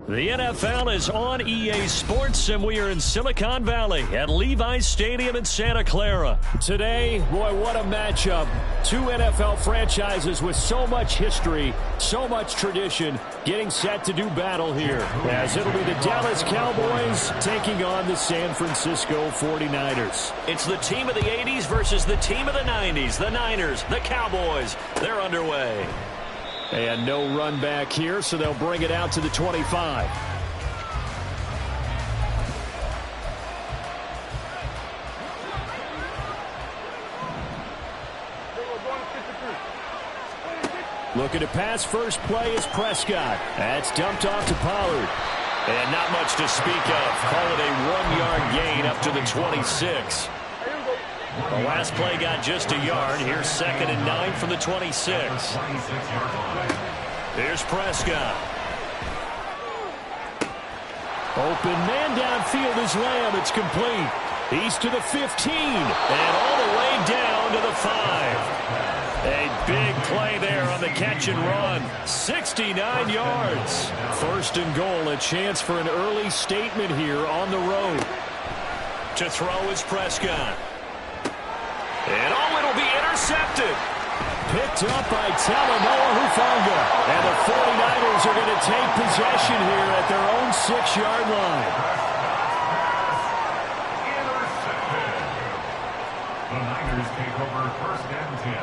The NFL is on EA Sports, and we are in Silicon Valley at Levi's Stadium in Santa Clara. Today, boy, what a matchup. Two NFL franchises with so much history, so much tradition, getting set to do battle here. As it'll be the Dallas Cowboys taking on the San Francisco 49ers. It's the team of the 80s versus the team of the 90s. The Niners, the Cowboys, they're underway. And no run back here, so they'll bring it out to the 25. Looking to pass, first play is Prescott. That's dumped off to Pollard. And not much to speak of. Call it a 1-yard gain up to the 26. The last play got just a yard. Here's 2nd and 9 from the 26. Here's Prescott. Open man downfield is Lamb. It's complete. He's to the 15. And all the way down to the 5. A big play there on the catch and run. 69 yards. 1st and goal. A chance for an early statement here on the road. To throw is Prescott. And it'll be intercepted. Picked up by Talanoa Hufanga. And the 49ers are going to take possession here at their own 6-yard line. The Niners take over 1st and 10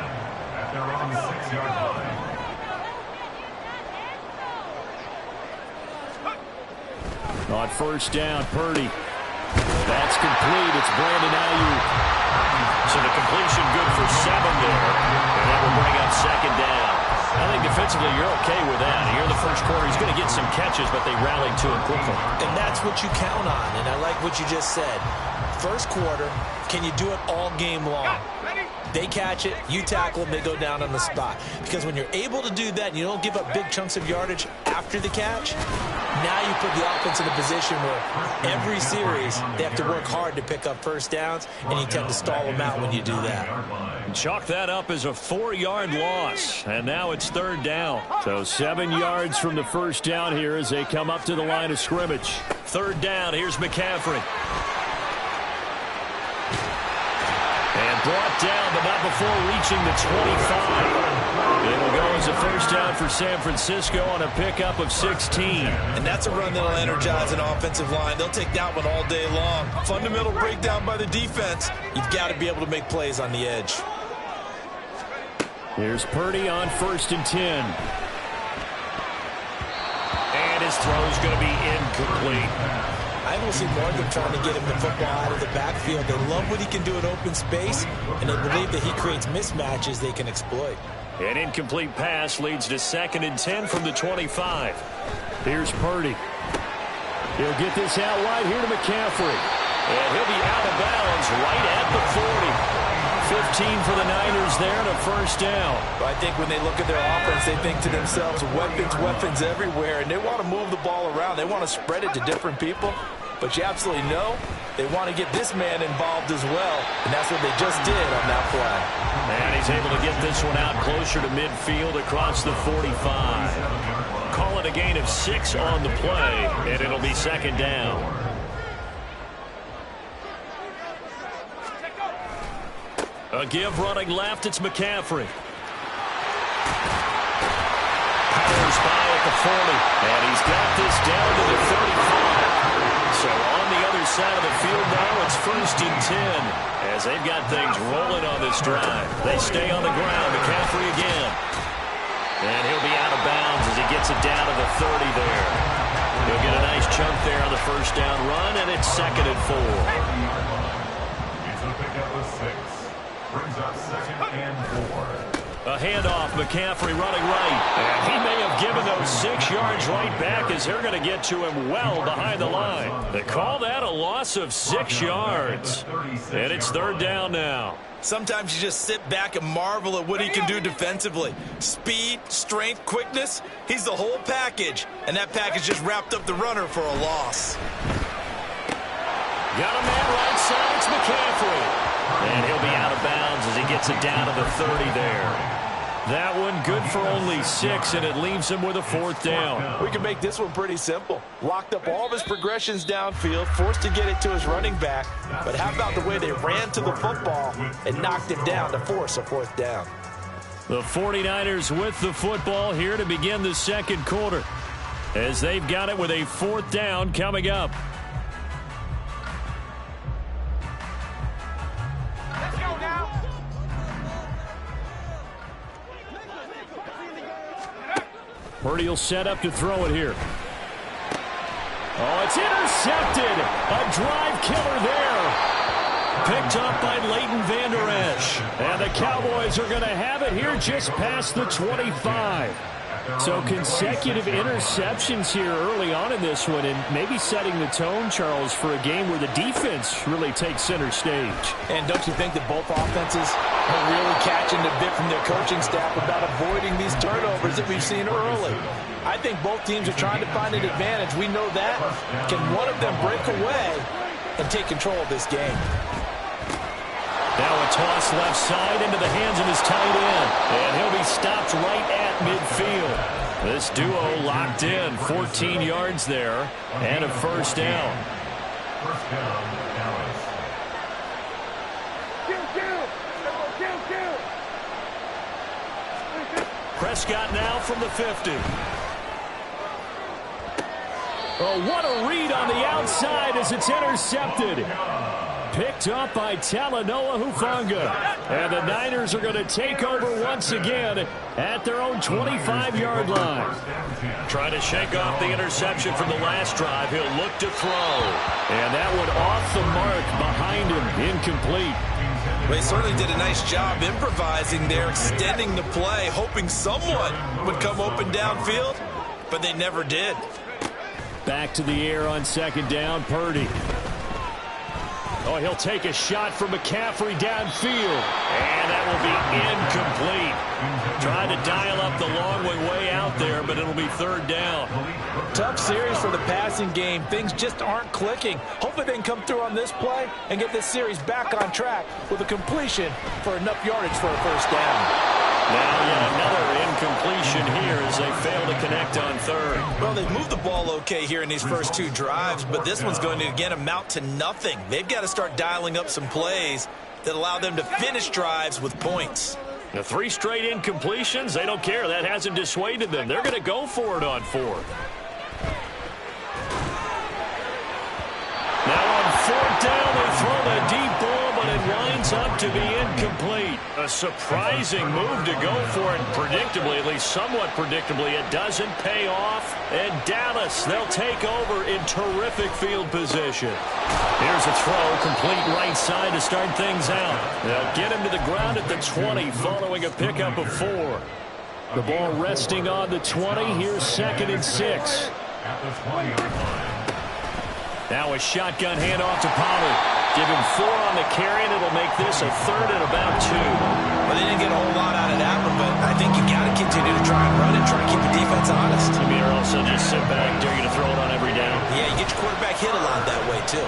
at their own 6-yard line. On 1st down, Purdy. That's complete. It's Brandon Ayuk. So the completion good for 7 there. And that will bring up 2nd down. I think defensively you're okay with that. Here in the first quarter, he's going to get some catches, but they rallied to him quickly. And that's what you count on, and I like what you just said. First quarter, can you do it all game long? They catch it, you tackle them, they go down on the spot. Because when you're able to do that and you don't give up big chunks of yardage after the catch, now you put the offense in a position where every series they have to work hard to pick up 1st downs, and you tend to stall them out when you do that. Chalk that up as a 4-yard loss, and now it's 3rd down. So 7 yards from the 1st down here as they come up to the line of scrimmage. 3rd down, here's McCaffrey. And brought down, but not before reaching the 25. It'll go as a 1st down for San Francisco on a pickup of 16. And that's a run that'll energize an offensive line. They'll take that one all day long. Fundamental breakdown by the defense. You've got to be able to make plays on the edge. Here's Purdy on 1st and 10. And his throw's going to be incomplete. I will see more of them trying to get him the football out of the backfield. They love what he can do in open space, and they believe that he creates mismatches they can exploit. An incomplete pass leads to 2nd and 10 from the 25. Here's Purdy. He'll get this out wide here to McCaffrey. And he'll be out of bounds right at the 40. 15 for the Niners there and a 1st down. I think when they look at their offense, they think to themselves, weapons everywhere, and they want to move the ball around. They want to spread it to different people. But you absolutely know they want to get this man involved as well, and that's what they just did on that play. And he's able to get this one out closer to midfield across the 45. Call it a gain of 6 on the play, and it'll be 2nd down. A give running left, it's McCaffrey. Powers by at the 40, and he's got this down to the 35. So on the other side of the field now, it's 1st and 10 as they've got things rolling on this drive. They stay on the ground. McCaffrey again. And he'll be out of bounds as he gets it down to the 30 there. He'll get a nice chunk there on the 1st down run, and it's 2nd and 4. It's a pickup of 6. Brings up 2nd and 4. A handoff, McCaffrey running right. And he may have given those 6 yards right back as they're going to get to him well behind the line. They call that a loss of 6 yards. And it's 3rd down now. Sometimes you just sit back and marvel at what he can do defensively. Speed, strength, quickness, he's the whole package. And that package just wrapped up the runner for a loss. Got a man right side, it's McCaffrey. And he'll be out of bounds as he gets it down to the 30 there. That one good for only 6, and it leaves him with a 4th down. We can make this one pretty simple. Locked up all of his progressions downfield, forced to get it to his running back. But how about the way they ran to the football and knocked him down to force a 4th down? The 49ers with the football here to begin the second quarter, as they've got it with a 4th down coming up. Let's go now. Purdy will set up to throw it here. Oh, it's intercepted. A drive killer there. Picked up by Leighton Vander Esch. And the Cowboys are going to have it here just past the 25. So consecutive interceptions here early on in this one, and maybe setting the tone, Charles, for a game where the defense really takes center stage. And don't you think that both offenses are really catching the bit from their coaching staff about avoiding these turnovers that we've seen early? I think both teams are trying to find an advantage. We know that. Can one of them break away and take control of this game? Now a toss left side into the hands of his tight end. And he'll be stopped right at midfield. This duo locked in. 14 yards there and a 1st down. First down, Dallas. Prescott now from the 50. Oh, what a read on the outside as it's intercepted. Picked up by Talanoa Hufanga. And the Niners are going to take over once again at their own 25-yard line. Trying to shake off the interception from the last drive. He'll look to throw. And that one off the mark behind him. Incomplete. Well, he certainly did a nice job improvising there, extending the play, hoping someone would come open downfield, but they never did. Back to the air on 2nd down, Purdy. Oh, he'll take a shot from McCaffrey downfield. And that will be incomplete. Trying to dial up the long way out there, but it'll be 3rd down. Tough series for the passing game. Things just aren't clicking. Hopefully they can come through on this play and get this series back on track with a completion for enough yardage for a 1st down. Now yet another incompletion here as they fail to connect on 3rd. Well, they've moved the ball okay here in these first 2 drives, but this one's going to, again, amount to nothing. They've got to start dialing up some plays that allow them to finish drives with points. The 3 straight incompletions, they don't care. That hasn't dissuaded them. They're going to go for it on 4th. Now on 4th down, they throw the deep ball, but it winds up to be incomplete. A surprising move to go for it, predictably, at least somewhat predictably. It doesn't pay off, and Dallas, they'll take over in terrific field position. Here's a throw, complete right side to start things out. They'll get him to the ground at the 20 following a pickup of 4. The ball resting on the 20. Here's 2nd and 6. At the 20-yard line. Now a shotgun handoff to Pollard. Give him 4 on the carry, and it'll make this a 3rd and about 2. Well, they didn't get a whole lot out of that one, but I think you got to continue to try and run and try and keep the defense honest. I mean, or also just sit back, dare you to throw it on every down. Yeah, you get your quarterback hit a lot that way, too.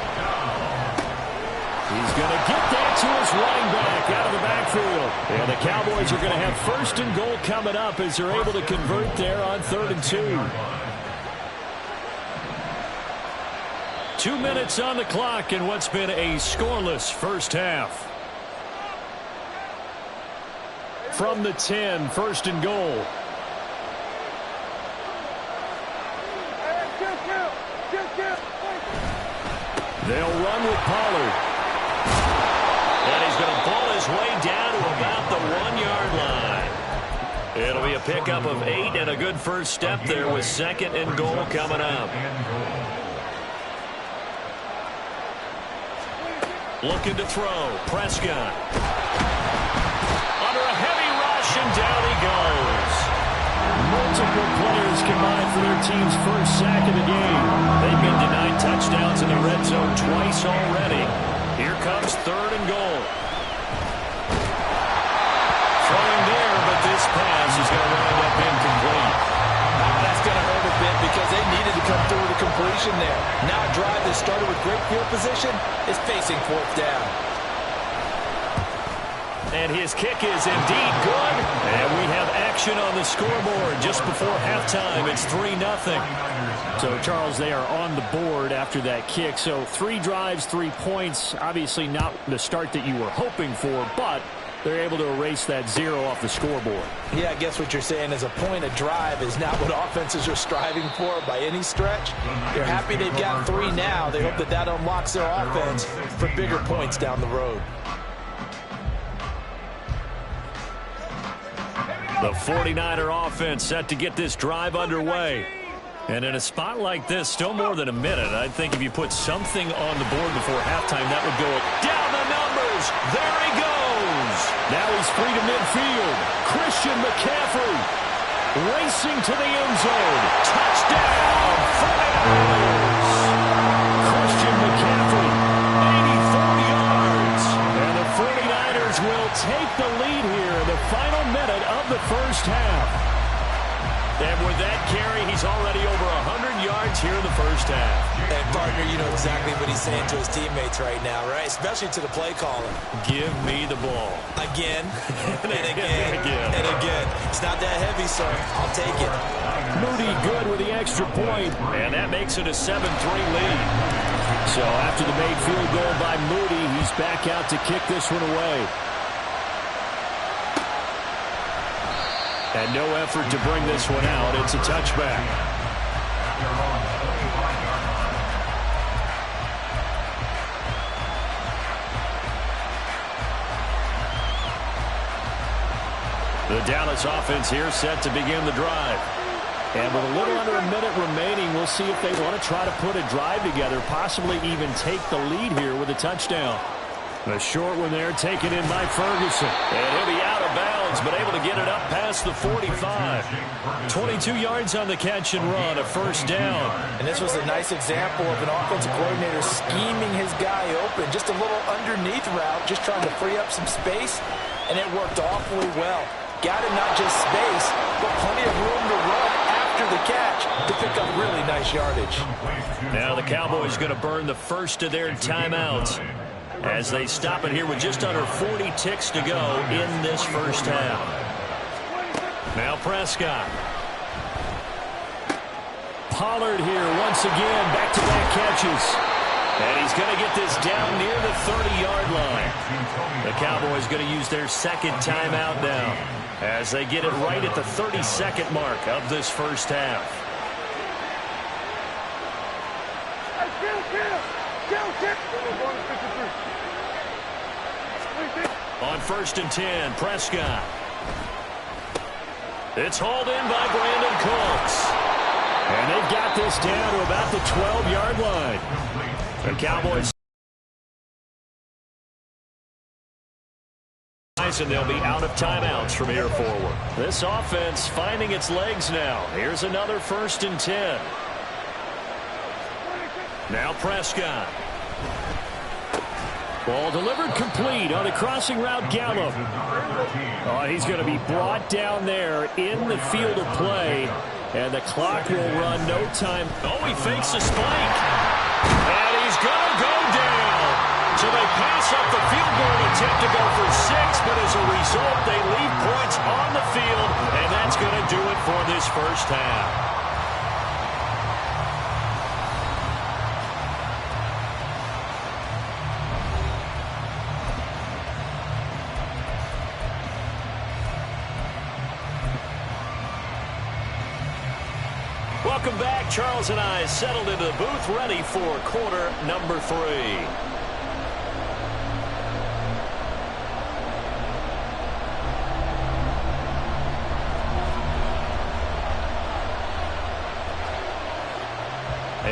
He's going to get that to his running back out of the backfield. And the Cowboys are going to have 1st and goal coming up as they're able to convert there on 3rd and 2. 2 minutes on the clock in what's been a scoreless first half. From the 10, 1st and goal. They'll run with Pollard. And he's going to pull his way down to about the 1-yard line. It'll be a pickup of 8 and a good first step there with 2nd and goal coming up. Looking to throw. Prescott. Under a heavy rush, and down he goes. Multiple players combined for their team's first sack of the game. They've been denied touchdowns in the red zone twice already. Here comes 3rd and goal. Throwing there, but this pass is going to wind up incomplete. That's going to hurt a bit because they needed to come through with a completion there. Now a drive that started with great field position is facing 4th down. And his kick is indeed good. And we have action on the scoreboard just before halftime. It's 3-0. So, Charles, they are on the board after that kick. So 3 drives, 3 points. Obviously not the start that you were hoping for, but they're able to erase that 0 off the scoreboard. Yeah, I guess what you're saying is a point of drive is not what offenses are striving for by any stretch. They're happy they've got 3 now. They hope that that unlocks their offense for bigger points down the road. The 49er offense set to get this drive underway. And in a spot like this, still more than a minute, I think if you put something on the board before halftime, that would go down the numbers. There he goes. Now he's free to midfield. Christian McCaffrey racing to the end zone. Touchdown, 49ers. Christian McCaffrey, 84 yards. And the 49ers will take the lead here in the final minute of the first half. And with that carry, he's already over 100 yards here in the first half. And, partner, you know exactly what he's saying to his teammates right now, right? Especially to the play caller. Give me the ball. Again, and again, and again. It's not that heavy, sir. I'll take it. Moody good with the extra point, and that makes it a 7-3 lead. So after the made field goal by Moody, he's back out to kick this one away. And no effort to bring this one out. It's a touchback. The Dallas offense here set to begin the drive. And with a little under a minute remaining, we'll see if they want to try to put a drive together, possibly even take the lead here with a touchdown. A short one there, taken in by Ferguson. And he'll be out of bounds, but able to get it up past the 45. 22 yards on the catch and run, a first down. And this was a nice example of an offensive coordinator scheming his guy open. Just a little underneath route, just trying to free up some space, and it worked awfully well. Got him not just space, but plenty of room to run after the catch to pick up really nice yardage. Now the Cowboys going to burn the first of their timeouts as they stop it here with just under 40 ticks to go in this first half. Now Prescott. Pollard here once again, back-to-back catches. And he's going to get this down near the 30-yard line. The Cowboys going to use their second timeout now as they get it right at the 32nd mark of this first half. On 1st and 10, Prescott. It's hauled in by Brandon Cooks. And they've got this down to about the 12-yard line. The Cowboys, and they'll be out of timeouts from here forward. This offense finding its legs now. Here's another 1st and 10. Now Prescott. Ball delivered complete on the crossing route, Gallup. Oh, he's going to be brought down there in the field of play, and the clock will run no time. Oh, he fakes a spike, and he's going to go down. So they pass up the field goal attempt to go for 6, but as a result, they leave points on the field, and that's going to do it for this first half. Welcome back. Charles and I settled into the booth, ready for quarter number 3.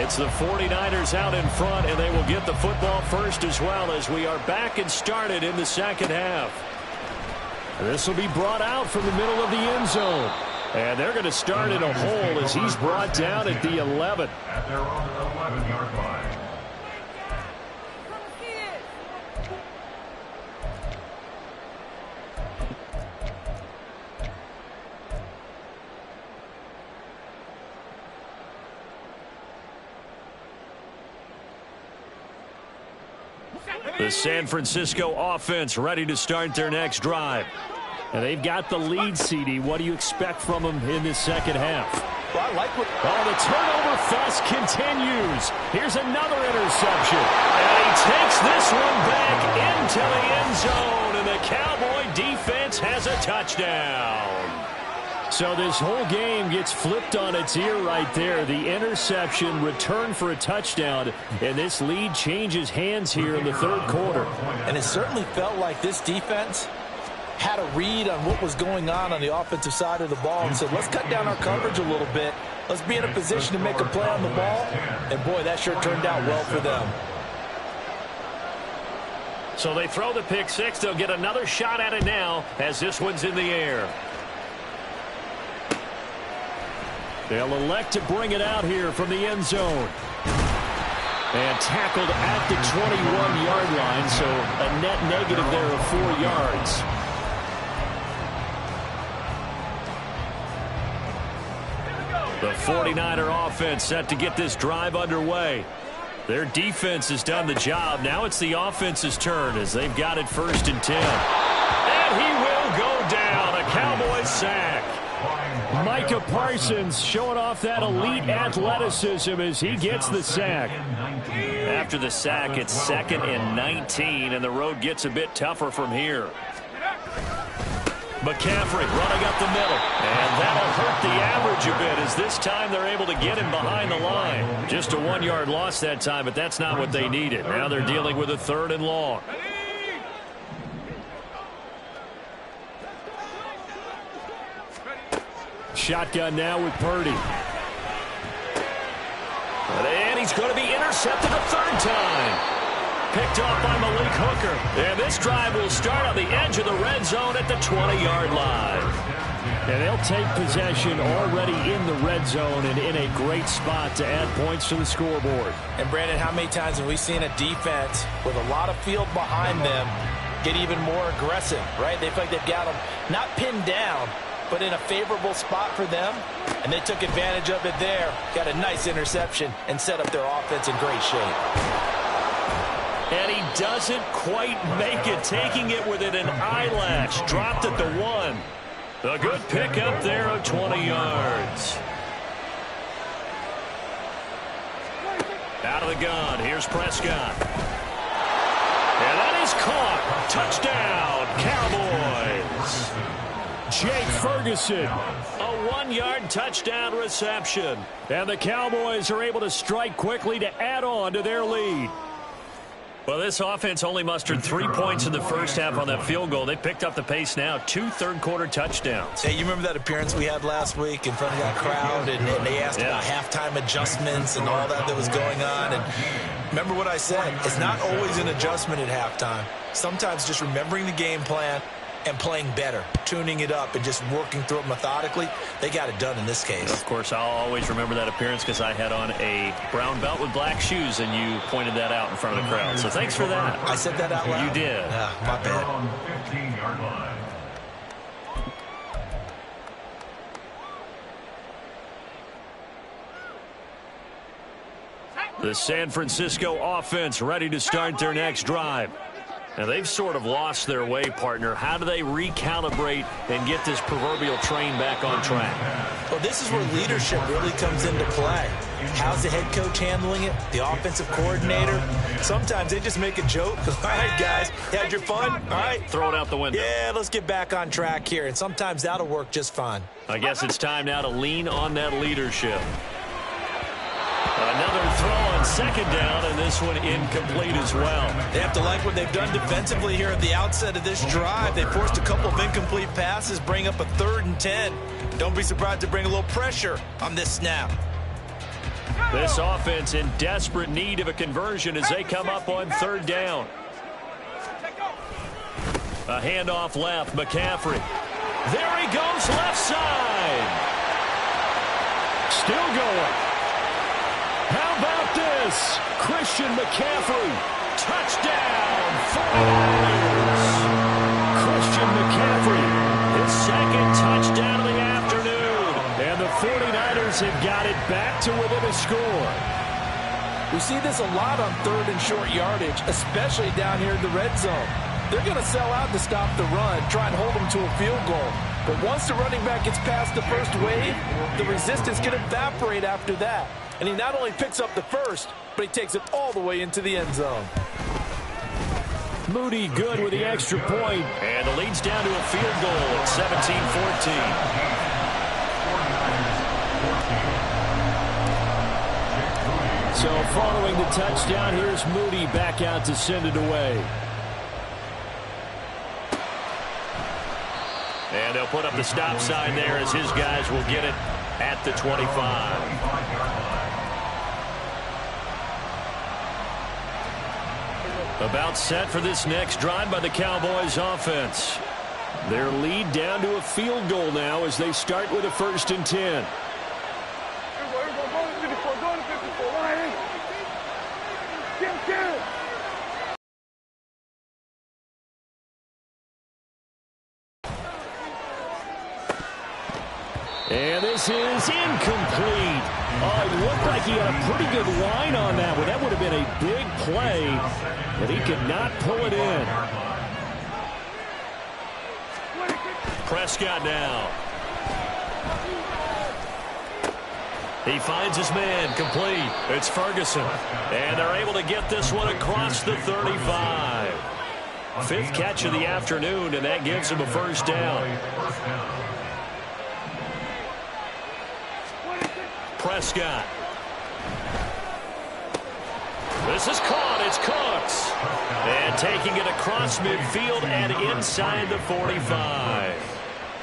It's the 49ers out in front, and they will get the football first as well as we are back and started in the second half. This will be brought out from the middle of the end zone. And they're going to start in a hole as he's brought down at the 11. At their own 11-yard line. The San Francisco offense ready to start their next drive. And they've got the lead, CD. What do you expect from them in this second half? Well, I like what... Oh, the turnover fest continues. Here's another interception. And he takes this one back into the end zone, and the Cowboy defense has a touchdown. So this whole game gets flipped on its ear right there. The interception, return for a touchdown, and this lead changes hands here in the third quarter. And it certainly felt like this defense had a read on what was going on the offensive side of the ball and said, let's cut down our coverage a little bit. Let's be in a position to make a play on the ball. And, boy, that sure turned out well for them. So they throw the pick six. They'll get another shot at it now as this one's in the air. They'll elect to bring it out here from the end zone. And tackled at the 21-yard line, so a net negative there of 4 yards. The 49er offense set to get this drive underway. Their defense has done the job. Now it's the offense's turn as they've got it 1st and 10. And he will go down. A Cowboys sack. Micah Parsons showing off that elite athleticism as he gets the sack. After the sack, it's 2nd and 19, and the road gets a bit tougher from here. McCaffrey running up the middle, and that'll hurt the average a bit as this time they're able to get him behind the line. Just a 1-yard loss that time, but that's not what they needed. Now they're dealing with a 3rd and long. Shotgun now with Purdy. And he's going to be intercepted a 3rd time. Picked off by Malik Hooker. And this drive will start on the edge of the red zone at the 20-yard line. And they'll take possession already in the red zone and in a great spot to add points to the scoreboard. And, Brandon, how many times have we seen a defense with a lot of field behind them get even more aggressive, right? They feel like they've got them not pinned down, but in a favorable spot for them, and they took advantage of it there, got a nice interception, and set up their offense in great shape. And he doesn't quite make it, taking it within an eyelash. Dropped at the 1. A good pickup there of 20 yards. Out of the gun, here's Prescott. And that is caught. Touchdown, Cowboys. Jake Ferguson. A 1-yard touchdown reception. And the Cowboys are able to strike quickly to add on to their lead. Well, this offense only mustered 3 points in the first half on that field goal. They picked up the pace now. 2 third-quarter touchdowns. Hey, you remember that appearance we had last week in front of that crowd, and they asked about halftime adjustments and all that was going on. And remember what I said. It's not always an adjustment at halftime. Sometimes just remembering the game plan and playing better, tuning it up and just working through it methodically. They got it done in this case. Of course, I'll always remember that appearance because I had on a brown belt with black shoes, and you pointed that out in front of the crowd. So thanks for that. I said that out loud? You did. My bad. On the 15-yard line. The San Francisco offense ready to start their next drive. Now, they've sort of lost their way, partner. How do they recalibrate and get this proverbial train back on track? Well, this is where leadership really comes into play. How's the head coach handling it? The offensive coordinator? Sometimes they just make a joke. All right, guys, you had your fun? All right. Throw it out the window. Yeah, let's get back on track here. And sometimes that'll work just fine. I guess it's time now to lean on that leadership. Another throw on 2nd down, and this one incomplete as well. They have to like what they've done defensively here at the outset of this drive. They forced a couple of incomplete passes, bring up a 3rd and 10. Don't be surprised to bring a little pressure on this snap. This offense in desperate need of a conversion as they come up on 3rd down. A handoff left, McCaffrey. There he goes, left side. Still going. How about this? Christian McCaffrey. Touchdown, 49ers. Christian McCaffrey, his 2nd touchdown of the afternoon. And the 49ers have got it back to within a score. We see this a lot on third and short yardage, especially down here in the red zone. They're going to sell out to stop the run, try and hold them to a field goal. But once the running back gets past the first wave, the resistance can evaporate after that. And he not only picks up the first, but he takes it all the way into the end zone. Moody good with the extra point, and the lead's down to a field goal at 17-14. So following the touchdown, here's Moody back out to send it away. And they'll put up the stop sign there as his guys will get it at the 25. About set for this next drive by the Cowboys offense. Their lead down to a field goal now as they start with a 1st and 10. And this is incomplete. Oh, it looked like he had a pretty good line on that one. That would have been a big play, but he could not pull it in. Prescott now. He finds his man, complete. It's Ferguson. And they're able to get this one across the 35. 5th catch of the afternoon, and that gives him a 1st down. Prescott. This is caught. It's Cooks. And taking it across midfield and inside the 45.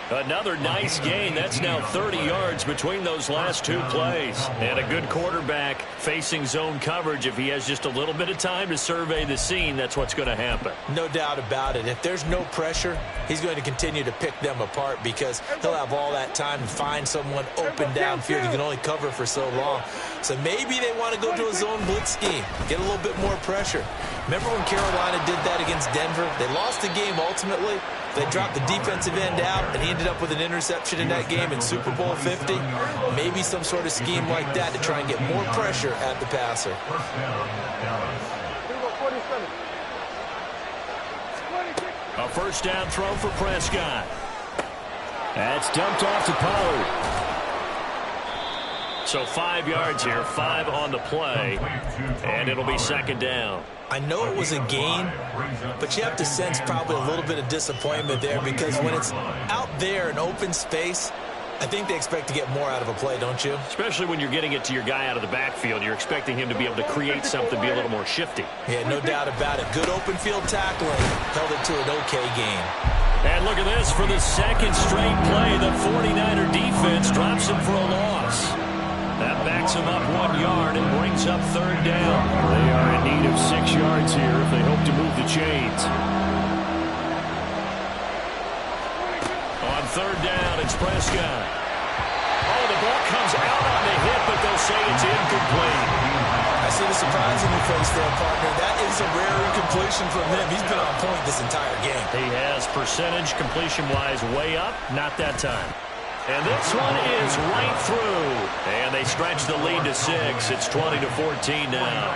Another nice gain. That's now 30 yards between those last 2 plays. And a good quarterback facing zone coverage. If he has just a little bit of time to survey the scene, that's what's going to happen. No doubt about it. If there's no pressure, he's going to continue to pick them apart because he'll have all that time to find someone open downfield. You can only cover for so long. So maybe they want to go to a zone blitz scheme, get a little bit more pressure. Remember when Carolina did that against Denver? They lost the game ultimately. They dropped the defensive end out, and he ended up with an interception in that game in Super Bowl 50. Maybe some sort of scheme like that to try and get more pressure at the passer. A 1st down throw for Prescott. That's dumped off to Pollard. So 5 yards here, 5 on the play, and it'll be 2nd down. I know it was a gain, but you have to sense probably a little bit of disappointment there because when it's out there in open space, I think they expect to get more out of a play, don't you? Especially when you're getting it to your guy out of the backfield. You're expecting him to be able to create something, be a little more shifty. Yeah, no doubt about it. Good open field tackling. Held it to an okay gain. And look at this. For the 2nd straight play, the 49er defense drops him for a loss. That backs him up 1 yard and brings up 3rd down. They are in need of 6 yards here if they hope to move the chains. On 3rd down, it's Prescott. Oh, the ball comes out on the hit, but they'll say it's incomplete. I see the surprise in your face there, partner. That is a rare incompletion from him. He's been on point this entire game. He has percentage completion-wise way up, not that time. And this one is right through. And they stretch the lead to 6. It's 20-14 now.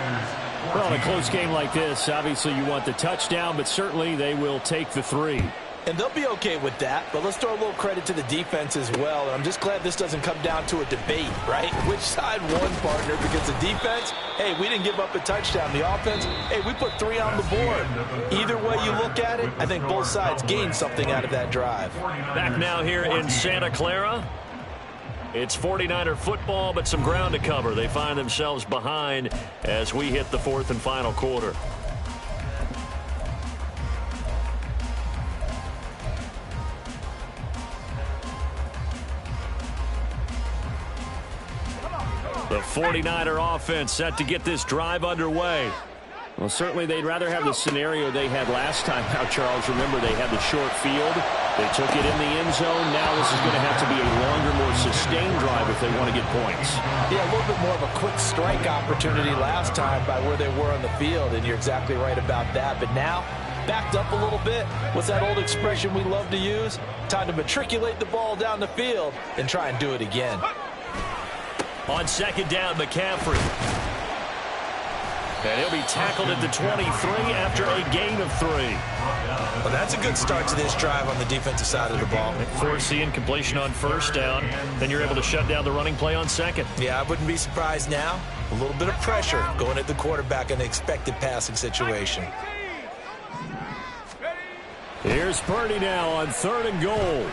Well, in a close game like this, obviously you want the touchdown, but certainly they will take the 3. And they'll be okay with that, but let's throw a little credit to the defense as well. And I'm just glad this doesn't come down to a debate, right? Which side won, partner? Because the defense, hey, we didn't give up a touchdown. The offense, hey, we put 3 on the board. Either way you look at it, I think both sides gained something out of that drive. Back now here in Santa Clara. It's 49er football, but some ground to cover. They find themselves behind as we hit the 4th and final quarter. The 49er offense set to get this drive underway. Well, certainly they'd rather have the scenario they had last time out, Charles. Remember, they had the short field. They took it in the end zone. Now this is going to have to be a longer, more sustained drive if they want to get points. Yeah, a little bit more of a quick strike opportunity last time by where they were on the field, and you're exactly right about that. But now, backed up a little bit. What's that old expression we love to use? Time to matriculate the ball down the field and try and do it again. On 2nd down, McCaffrey. And he'll be tackled at the 23 after a gain of 3. Well, that's a good start to this drive on the defensive side of the ball. Force the incompletion on first down. Then you're able to shut down the running play on second. Yeah, I wouldn't be surprised now. A little bit of pressure going at the quarterback in an expected passing situation. Here's Purdy now on 3rd and goal.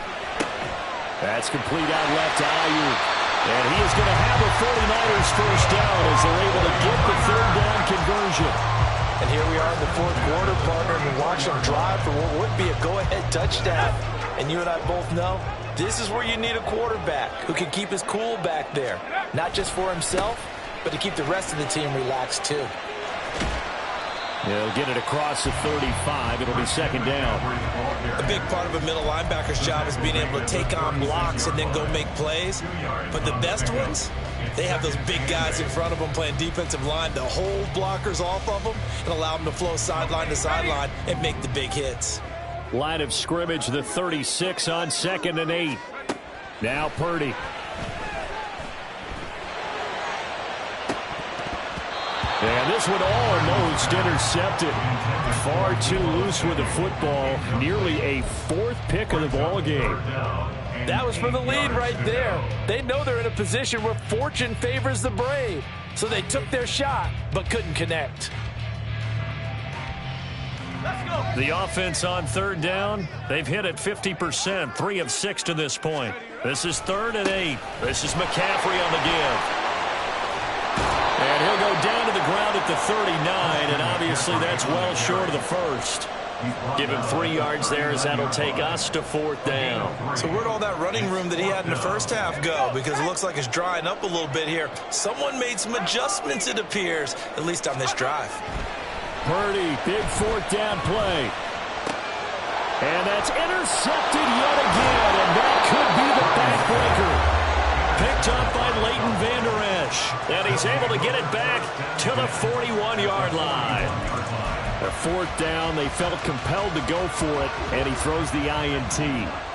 That's complete out left to Ayuk. And he is going to have a 49ers first down as they're able to get the 3rd down conversion. And here we are in the 4th quarter, partner, and watch them drive for what would be a go-ahead touchdown. And you and I both know this is where you need a quarterback who can keep his cool back there. Not just for himself, but to keep the rest of the team relaxed too. He'll get it across the 35. It'll be 2nd down. A big part of a middle linebacker's job is being able to take on blocks and then go make plays. But the best ones, they have those big guys in front of them playing defensive line to hold blockers off of them and allow them to flow sideline to sideline and make the big hits. Line of scrimmage, the 36 on 2nd and 8. Now Purdy. And this one almost intercepted. Far too loose with the football. Nearly a 4th pick of the ball game. That was for the lead right there. They know they're in a position where fortune favors the brave. So they took their shot, but couldn't connect. The offense on 3rd down, they've hit at 50%, 3 of 6 to this point. This is 3rd and 8. This is McCaffrey on the give. And he'll go down to the ground at the 39, and obviously that's well short of the first. Give him 3 yards there as that'll take us to 4th down. So where'd all that running room that he had in the first half go? Because it looks like it's drying up a little bit here. Someone made some adjustments, it appears, at least on this drive. Purdy, big 4th down play. And that's intercepted yet again, and that could be the backbreaker. Picked up by Leighton Vander Esch. And he's able to get it back to the 41-yard line. A 4th down, they felt compelled to go for it, and he throws the INT.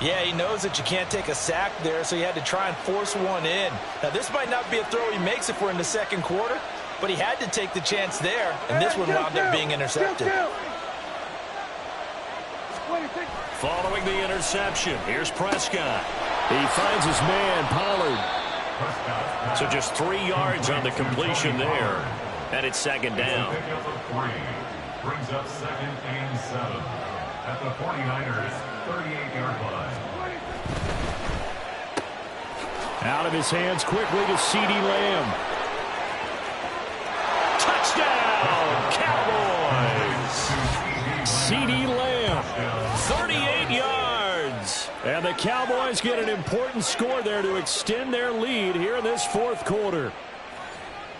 Yeah, he knows that you can't take a sack there, so he had to try and force one in. Now, this might not be a throw he makes if we're in the 2nd quarter, but he had to take the chance there, and this one wound up being intercepted. Following the interception, here's Prescott. He finds his man, Pollard. So just 3 yards on the completion there. And it's 2nd down. Brings up 2nd and 7 at the 49ers 38-yard line. Out of his hands quickly to CeeDee Lamb. Touchdown, Cowboys! CeeDee Lamb, 38 yards. And the Cowboys get an important score there to extend their lead here in this 4th quarter.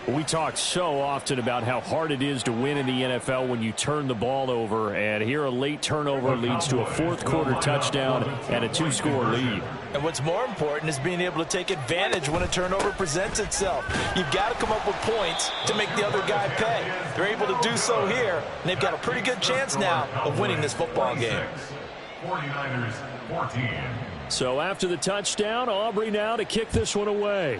We talk so often about how hard it is to win in the NFL when you turn the ball over, and here a late turnover leads to a 4th quarter touchdown and a 2-score lead. And what's more important is being able to take advantage when a turnover presents itself. You've got to come up with points to make the other guy pay. They're able to do so here, and they've got a pretty good chance now of winning this football game. 49ers 14. So after the touchdown, Aubrey now to kick this one away.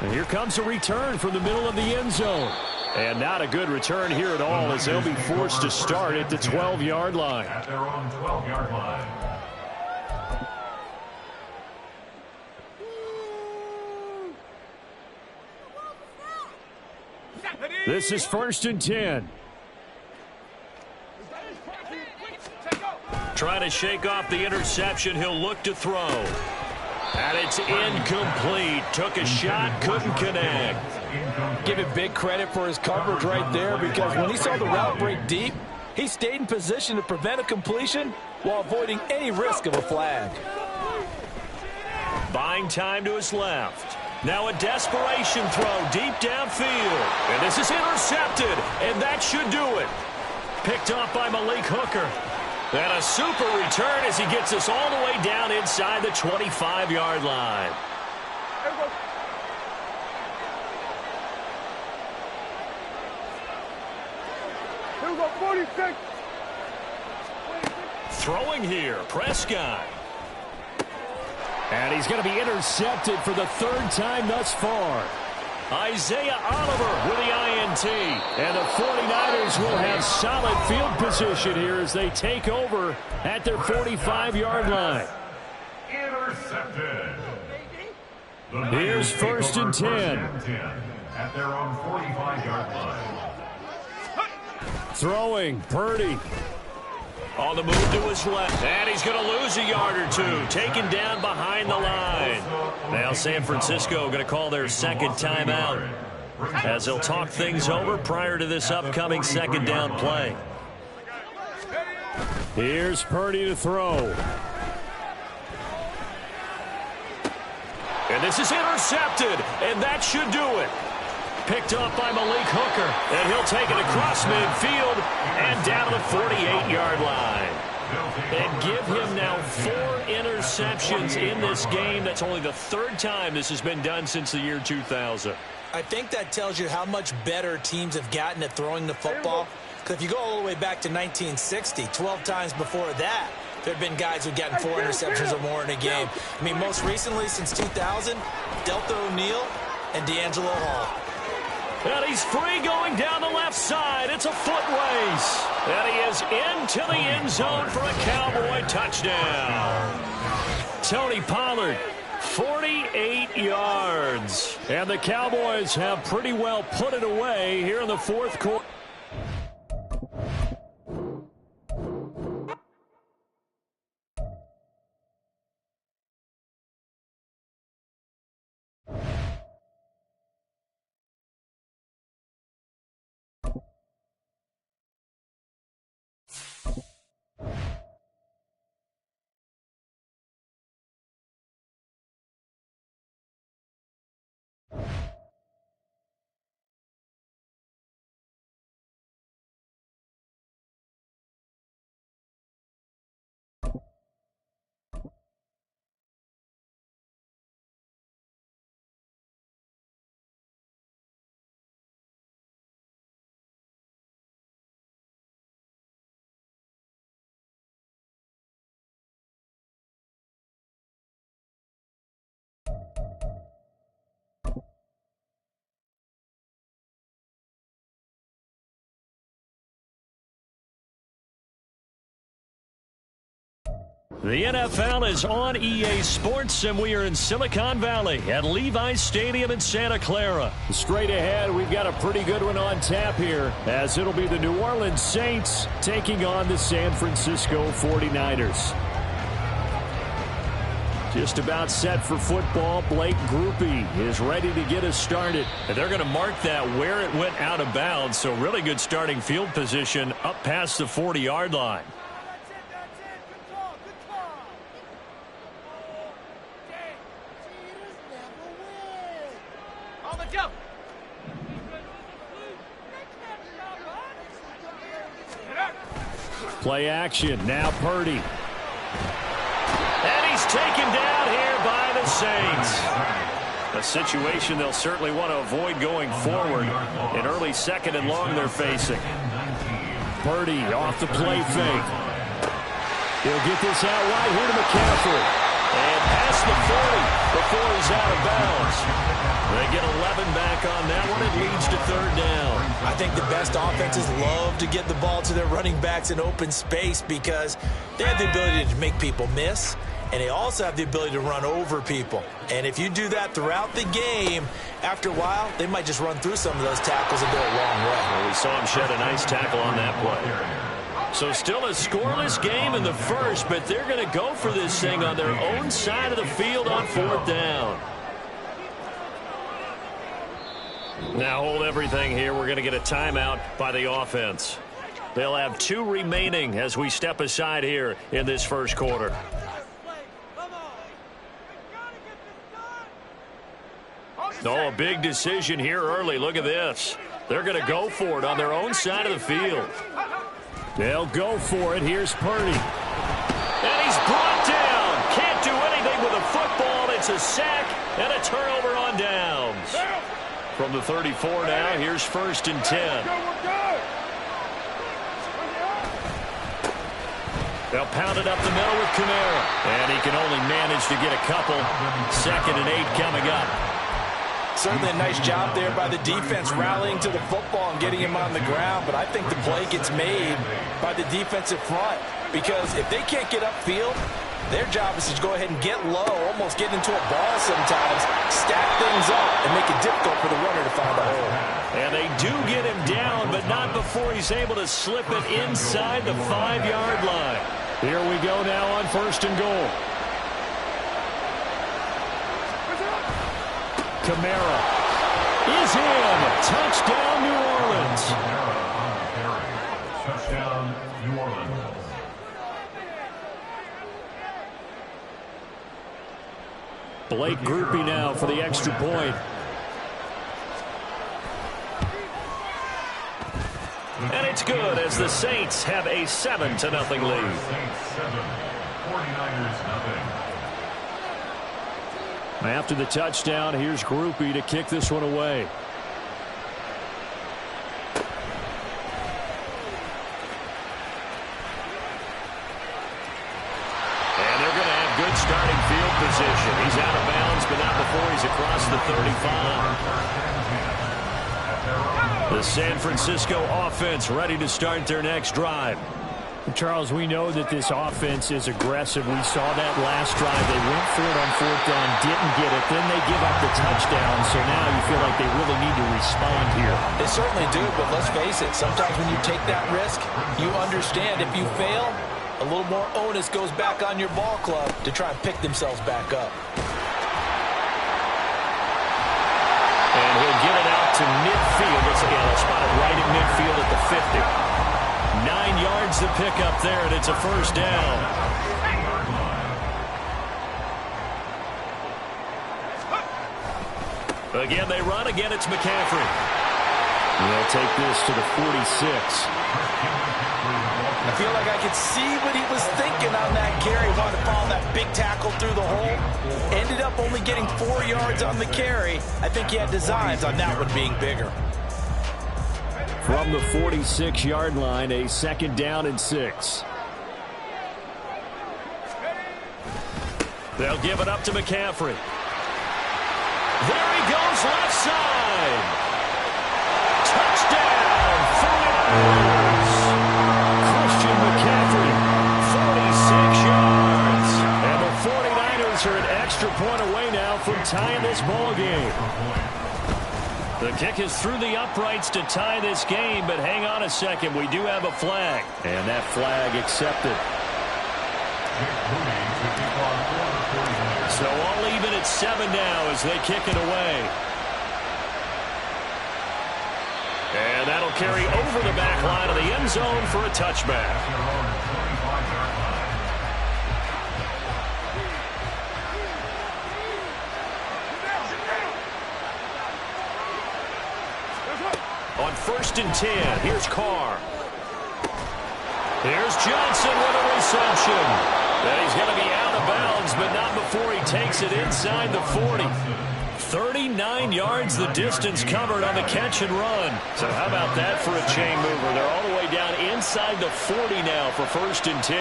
And here comes a return from the middle of the end zone. And not a good return here at all as they'll be forced to start at the 12-yard line. At their own 12-yard line. This is 1st and 10. Trying to shake off the interception. He'll look to throw. And it's incomplete. Took a shot, couldn't connect. Give him big credit for his coverage right there, because when he saw the route break deep, he stayed in position to prevent a completion while avoiding any risk of a flag. Buying time to his left. Now a desperation throw deep downfield. And this is intercepted, and that should do it. Picked off by Malik Hooker. And a super return as he gets us all the way down inside the 25-yard line. Here we go, 46. Throwing here, Prescott. And he's going to be intercepted for the third time thus far. Isaiah Oliver with the INT. And the 49ers will have solid field position here as they take over at their 45-yard line. Intercepted. Here's first and 10. At their own 45-yard line. Throwing, Purdy. On the move to his left. And he's going to lose a yard or two. Taken down behind the line. Now San Francisco going to call their second timeout as they'll talk things over prior to this upcoming second down play. Here's Purdy to throw. And this is intercepted. And that should do it. Picked up by Malik Hooker. And he'll take it across midfield and down to the 48-yard line. And give him now 4 interceptions in this game. That's only the third time this has been done since the year 2000. I think that tells you how much better teams have gotten at throwing the football. Because if you go all the way back to 1960, 12 times before that, there have been guys who've gotten 4 interceptions or more in a game. I mean, most recently since 2000, Delta O'Neal and D'Angelo Hall. And he's free going down the left side. It's a foot race. And he is into the end zone for a Cowboy touchdown. Tony Pollard, 48 yards. And the Cowboys have pretty well put it away here in the fourth quarter. The NFL is on EA Sports, and we are in Silicon Valley at Levi's Stadium in Santa Clara. Straight ahead, we've got a pretty good one on tap here, as it'll be the New Orleans Saints taking on the San Francisco 49ers. Just about set for football. Blake Groupie is ready to get us started. And they're going to mark that where it went out of bounds, so really good starting field position up past the 40-yard line. Play action. Now Purdy. And he's taken down here by the Saints. A situation they'll certainly want to avoid going forward. An early second and long they're facing. Purdy off the play fake. He'll get this out right here to McCaffrey. And past the 40 before he's out of bounds. They get 11 back on that one. It leads to third down. I think the best offenses love to get the ball to their running backs in open space because they have the ability to make people miss, and they also have the ability to run over people. And if you do that throughout the game, after a while, they might just run through some of those tackles and go a long way. Well, we saw him shed a nice tackle on that play. So still a scoreless game in the first, but they're going to go for this thing on their own side of the field on fourth down. Now hold everything here. We're going to get a timeout by the offense. They'll have 2 remaining as we step aside here in this first quarter. Oh, a big decision here early. Look at this. They're going to go for it on their own side of the field. They'll go for it. Here's Purdy. And he's brought down. Can't do anything with a football. It's a sack and a turnover on downs. From the 34 now, here's first and 10. They'll pound it up the middle with Kamara. And he can only manage to get a couple. 2nd and 8 coming up. Certainly a nice job there by the defense rallying to the football and getting him on the ground. But I think the play gets made by the defensive front. Because if they can't get upfield, their job is to go ahead and get low, almost get into a ball sometimes, stack things up, and make it difficult for the runner to find a hole. And they do get him down, but not before he's able to slip it inside the 5-yard line. Here we go now on 1st and goal. Kamara is in. Touchdown, New Orleans. Touchdown, New Orleans. Blake Groupie now for the extra point. And it's good as the Saints have a 7-0 lead. Saints 7, 49ers nothing. After the touchdown, here's Groupie to kick this one away. And they're going to have good starting field position. He's out of bounds, but not before he's across the 35. The San Francisco offense ready to start their next drive. Charles, we know that this offense is aggressive. We saw that last drive. They went for it on 4th down, didn't get it. Then they give up the touchdown. So now you feel like they really need to respond here. They certainly do, but let's face it. Sometimes when you take that risk, you understand if you fail, a little more onus goes back on your ball club to try and pick themselves back up. And he'll get it out to midfield. Let's again, they'll spot it right at midfield at the 50. 9 yards to pick up there, and it's a 1st down. Again, they run. Again, it's McCaffrey. They'll take this to the 46. I feel like I could see what he was thinking on that carry. Wanted to follow that big tackle through the hole. Ended up only getting 4 yards on the carry. I think he had designs on that one being bigger. From the 46-yard line, a 2nd down and 6. They'll give it up to McCaffrey. There he goes, left side. Touchdown, 49ers. Christian McCaffrey, 46 yards. And the 49ers are an extra point away now from tying this ball game. The kick is through the uprights to tie this game, but hang on a second. We do have a flag. And that flag accepted. So all even at 7 now as they kick it away. And that'll carry over the back line of the end zone for a touchback. On 1st and 10, here's Carr. Here's Johnson with a reception. And he's going to be out of bounds, but not before he takes it inside the 40. 39 yards the distance covered on the catch and run. So how about that for a chain mover? They're all the way down inside the 40 now for 1st and 10.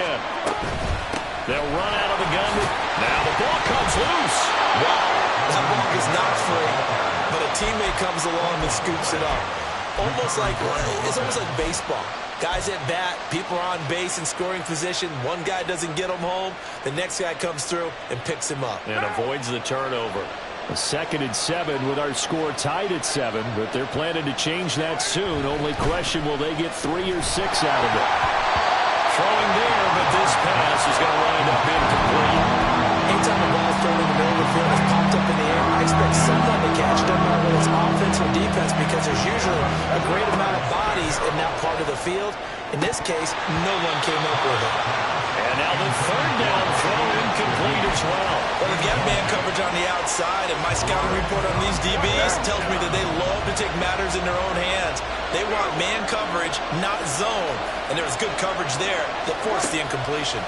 They'll run out of the gun. Now the ball comes loose. Wow, that ball is not free, but a teammate comes along and scoops it up. It's almost like baseball. Guys at bat, people are on base in scoring position. One guy doesn't get him home. The next guy comes through and picks him up. And avoids the turnover. A 2nd and 7 with our score tied at 7, but they're planning to change that soon. Only question, will they get 3 or 6 out of it? Throwing there, but this pass is going to wind up incomplete. Anytime the ball is thrown in the middle of the field, it's popped up in the air, I expect someone to catch it, no matter whether it's offense or defense, because there's usually a great amount of bodies in that part of the field. In this case, no one came up with it. And now the 3rd down throw incomplete as well. Well, they've got man coverage on the outside, and my scouting report on these DBs tells me that they love to take matters in their own hands. They want man coverage, not zone. And there was good coverage there that forced the incompletion.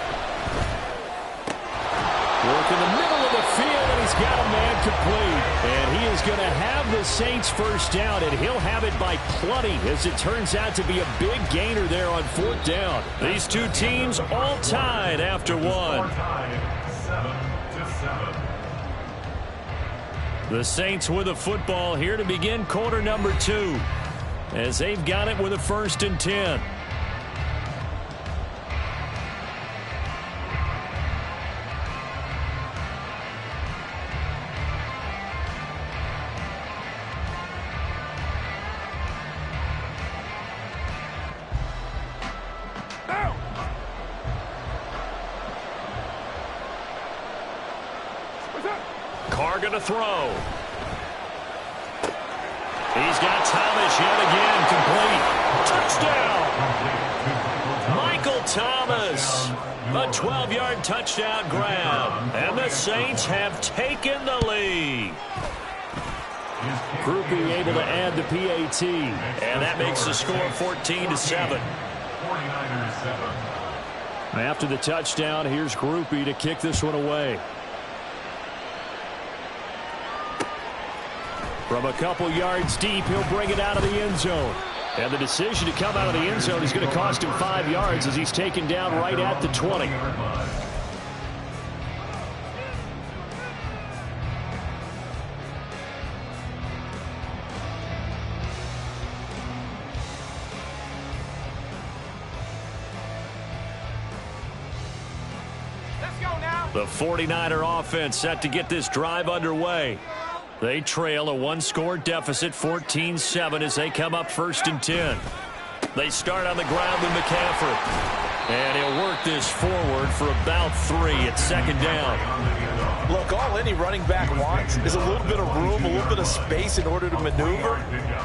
Work in the middle of the field, and he's got a man complete. And he is going to have the Saints 1st down, and he'll have it by plenty, as it turns out to be a big gainer there on 4th down. These two teams all tied after one. 7-7. The Saints with a football here to begin quarter number 2, as they've got it with a 1st and 10. Carr going to throw. He's got Thomas yet again, complete. Touchdown! Michael Thomas. A 12-yard touchdown grab. And the Saints have taken the lead. Groupie able to add the PAT. And that makes the score 14-7. 49ers 7. After the touchdown, here's Groupie to kick this one away. From a couple yards deep, he'll bring it out of the end zone. And the decision to come out of the end zone is going to cost him 5 yards as he's taken down right at the 20. Let's go now. The 49er offense set to get this drive underway. They trail a one-score deficit, 14-7, as they come up 1st and 10. They start on the ground with McCaffrey. And he'll work this forward for about 3 at 2nd down. Look, all any running back wants is a little bit of room, a little bit of space in order to maneuver.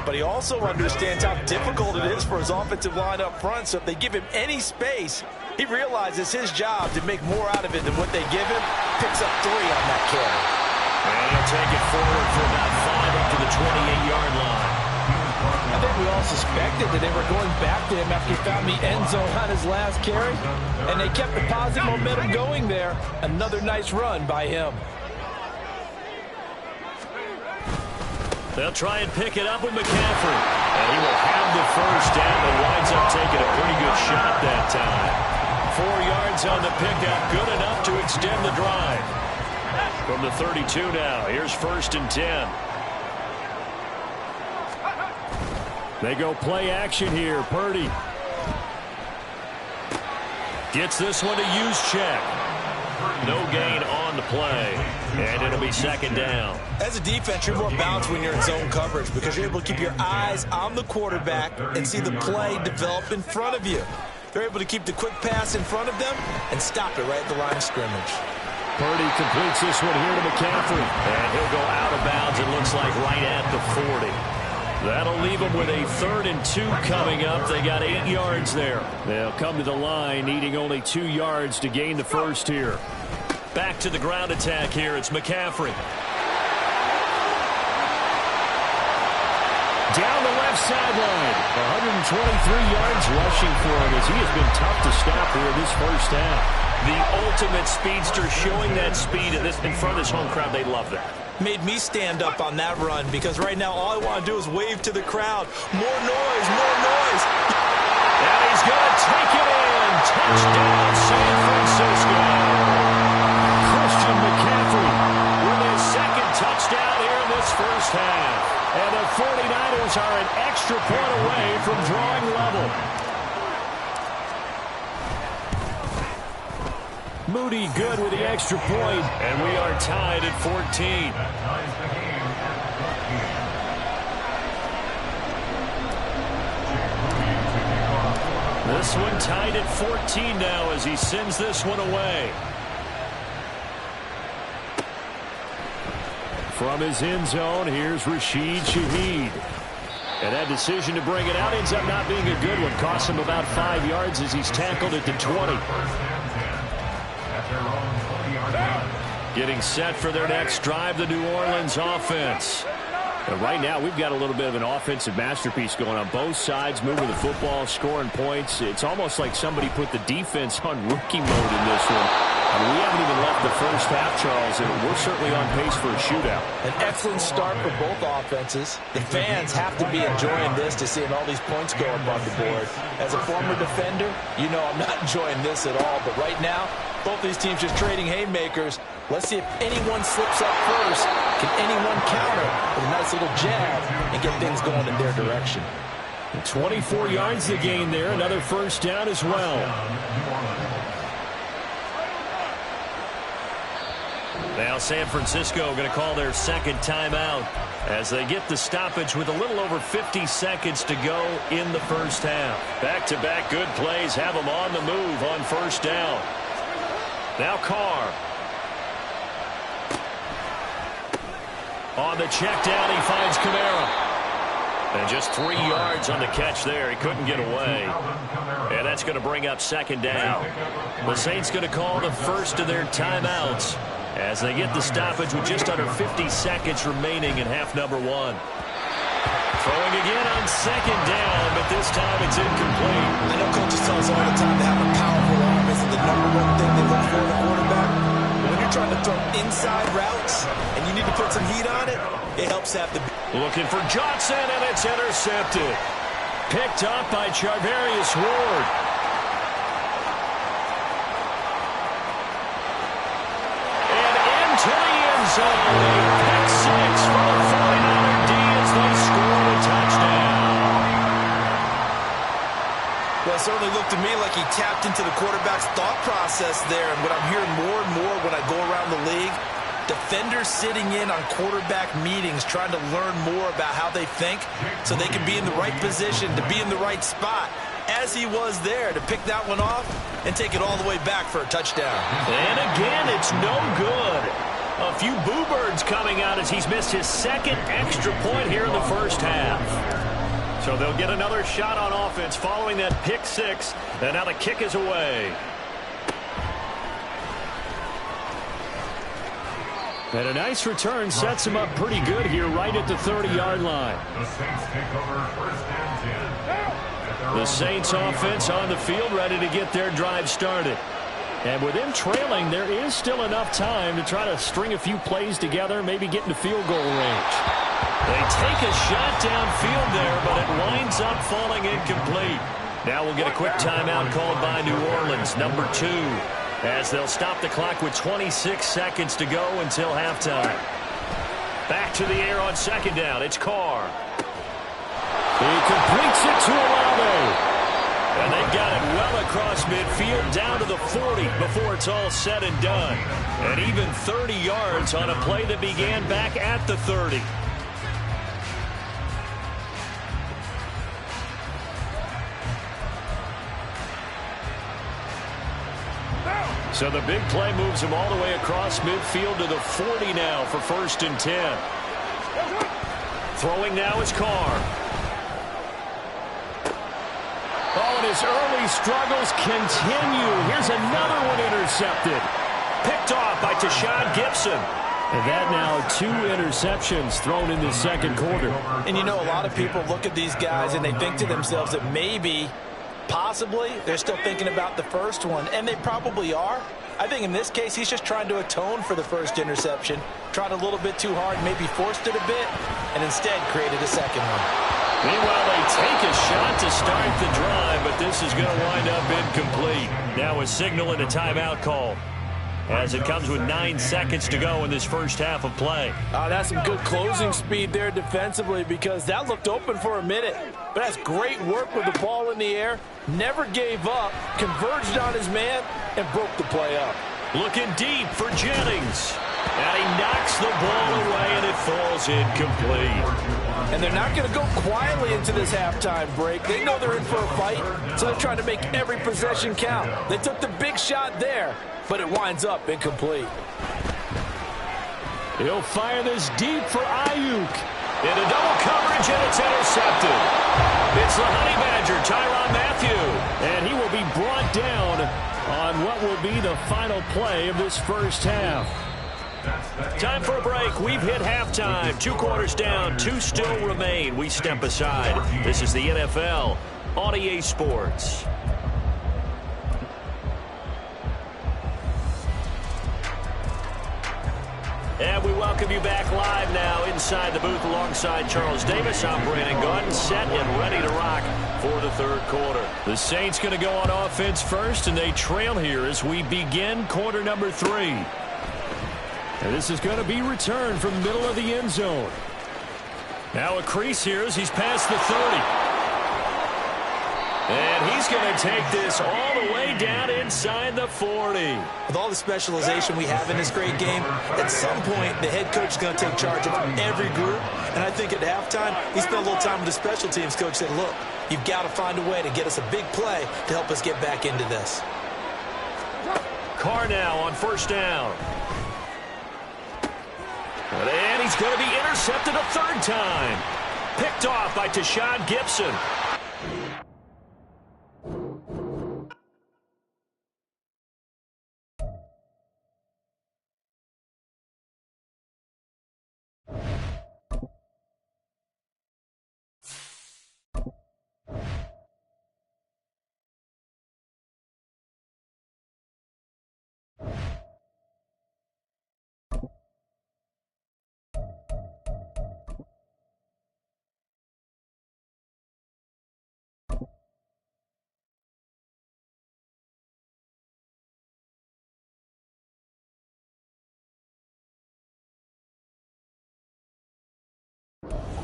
But he also understands how difficult it is for his offensive line up front. So if they give him any space, he realizes his job to make more out of it than what they give him. Picks up 3 on that carry. And he'll take it forward for about 5 up to the 28-yard line. I think we all suspected that they were going back to him after he found the end zone on his last carry. And they kept the positive momentum going there. Another nice run by him. They'll try and pick it up with McCaffrey. And he will have the 1st down, but winds up taking a pretty good shot that time. 4 yards on the pickup, good enough to extend the drive. From the 32 now, here's 1st and 10. They go play action here. Purdy gets this one to Juszczyk. No gain on the play, and it'll be 2nd down. As a defense, you're more balanced when you're in zone coverage because you're able to keep your eyes on the quarterback and see the play develop in front of you. They're able to keep the quick pass in front of them and stop it right at the line of scrimmage. Purdy completes this one here to McCaffrey. And he'll go out of bounds, it looks like, right at the 40. That'll leave them with a 3rd and 2 coming up. They got 8 yards there. They'll come to the line, needing only 2 yards to gain the 1st here. Back to the ground attack here. It's McCaffrey. Down the left sideline. 123 yards rushing for him as he has been tough to stop here this 1st half. The ultimate speedster, showing that speed in front of this home crowd. They love that. Made me stand up on that run because right now all I want to do is wave to the crowd. More noise, more noise. And he's going to take it in. Touchdown, San Francisco. Christian McCaffrey with his 2nd touchdown here in this 1st half. And the 49ers are an extra point away from drawing level. Moody good with the extra point, and we are tied at 14. This one tied at 14 now as he sends this one away. From his end zone, here's Rashid Shaheed. And that decision to bring it out ends up not being a good one. Costs him about 5 yards as he's tackled at the 20. Getting set for their next drive, the New Orleans offense. But right now, we've got a little bit of an offensive masterpiece going on both sides, moving the football, scoring points. It's almost like somebody put the defense on rookie mode in this one. I mean, we haven't even left the first half, Charles, and we're certainly on pace for a shootout. An excellent start for both offenses. The fans have to be enjoying this to seeing all these points go up on the board. As a former defender, you know I'm not enjoying this at all. But right now, both these teams just trading haymakers. Let's see if anyone slips up first. Can anyone counter with a nice little jab and get things going in their direction? 24 yards to gain there. Another first down as well. Now San Francisco going to call their second timeout as they get the stoppage with a little over 50 seconds to go in the first half. Back-to-back good plays have them on the move on first down. Now Carr. On the check down, he finds Kamara. And just 3 yards on the catch there. He couldn't get away. And that's going to bring up second down. The Saints going to call the first of their timeouts as they get the stoppage with just under 50 seconds remaining in half number one. Throwing again on second down, but this time it's incomplete. I know coaches tell us all the time to have a powerful arm isn't the #1 thing they look for in a quarterback. But when you're trying to throw inside routes and you need to put some heat on it, it helps have the... Looking for Johnson, and it's intercepted. Picked up by Charvarius Ward. To the end zone. Pick six for the 49er D as they score a touchdown. Well, it certainly looked to me like he tapped into the quarterback's thought process there. And what I'm hearing more and more when I go around the league, defenders sitting in on quarterback meetings trying to learn more about how they think so they can be in the right position, to be in the right spot, as he was there, to pick that one off and take it all the way back for a touchdown. And again, it's no good. A few boo birds coming out as he's missed his second extra point here in the first half. So they'll get another shot on offense following that pick six. And now the kick is away. And a nice return sets him up pretty good here right at the 30-yard line. The Saints take over first and 10. The Saints offense on the field ready to get their drive started. And with them trailing, there is still enough time to try to string a few plays together, maybe get into field goal range. They take a shot downfield there, but it winds up falling incomplete. Now we'll get a quick timeout called by New Orleans, number 2, as they'll stop the clock with 26 seconds to go until halftime. Back to the air on second down. It's Carr. He completes it to Olave. And they've got it well across midfield down to the 40 before it's all said and done. And even 30 yards on a play that began back at the 30. So the big play moves him all the way across midfield to the 40 now for first and 10. Throwing now is Carr. Oh, and his early struggles continue. Here's another one intercepted. Picked off by Tashad Gibson. And that now 2 interceptions thrown in the second quarter. And you know, a lot of people look at these guys and they think to themselves that maybe, possibly, they're still thinking about the first one. And they probably are. I think in this case, he's just trying to atone for the first interception. Tried a little bit too hard, maybe forced it a bit, and instead created a second one. Meanwhile, they take a shot to start the drive, but this is going to wind up incomplete. Now a signal and a timeout call as it comes with 9 seconds to go in this first half of play. That's some good closing speed there defensively because that looked open for a minute. But that's great work with the ball in the air. Never gave up, converged on his man, and broke the play up. Looking deep for Jennings. And he knocks the ball away, and it falls incomplete. And they're not going to go quietly into this halftime break. They know they're in for a fight, so they're trying to make every possession count. They took the big shot there, but it winds up incomplete. He'll fire this deep for Ayuk. Into double coverage, and it's intercepted. It's the Honey Badger, Tyrann Mathieu. And he will be brought down on what will be the final play of this first half. Time for a break. We've hit halftime. 2 quarters down. 2 still remain. We step aside. This is the NFL on EA Sports. And we welcome you back live now inside the booth alongside Charles Davis. I'm Brandon Gaudin, set and ready to rock for the third quarter. The Saints going to go on offense first, and they trail here as we begin quarter number 3. And this is going to be returned from the middle of the end zone. Now a crease here as he's past the 30. And he's going to take this all the way down inside the 40. With all the specialization we have in this great game, at some point the head coach is going to take charge of every group. And I think at halftime, he spent a little time with the special teams coach, said, look, you've got to find a way to get us a big play to help us get back into this. Carr now on first down. And he's going to be intercepted a third time. Picked off by Tashawn Gibson.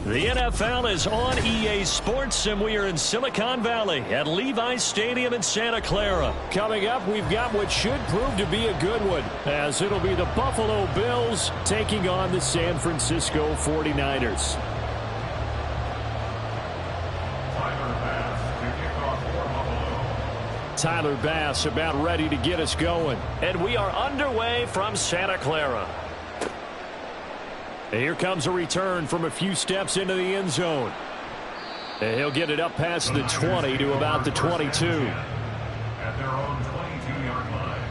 The NFL is on EA Sports, and we are in Silicon Valley at Levi's Stadium in Santa Clara. Coming up, we've got what should prove to be a good one, as it'll be the Buffalo Bills taking on the San Francisco 49ers. Tyler Bass about ready to get us going. And we are underway from Santa Clara. Here comes a return from a few steps into the end zone. And he'll get it up past the 20 to about the 22. At their own 22-yard line.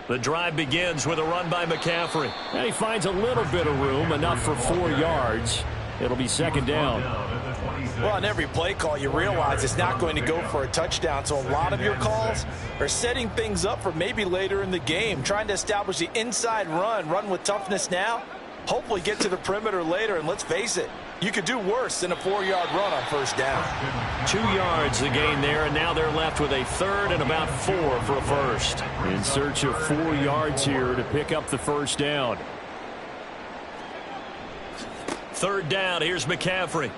The drive begins with a run by McCaffrey. And he finds a little bit of room, enough for 4 yards. It'll be second down. Well, on every play call, you realize it's not going to go for a touchdown. So a lot of your calls are setting things up for maybe later in the game, trying to establish the inside run with toughness now, hopefully get to the perimeter later. And let's face it, you could do worse than a 4-yard run on first down. 2 yards the gain there, and now they're left with a third and about 4 for a first. In search of 4 yards here to pick up the first down. Third down, here's McCaffrey.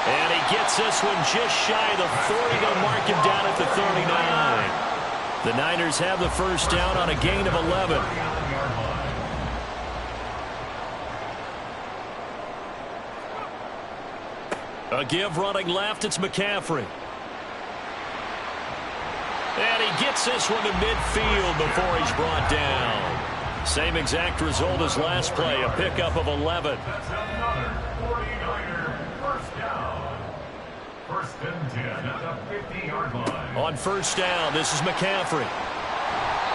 And he gets this one just shy of the 40. They'll mark him down at the 39. The Niners have the first down on a gain of 11. A give running left, it's McCaffrey. And he gets this one to midfield before he's brought down. Same exact result as last play, a pickup of 11. That's another 49er first down. First and 10 at the 50-yard line. On first down, this is McCaffrey.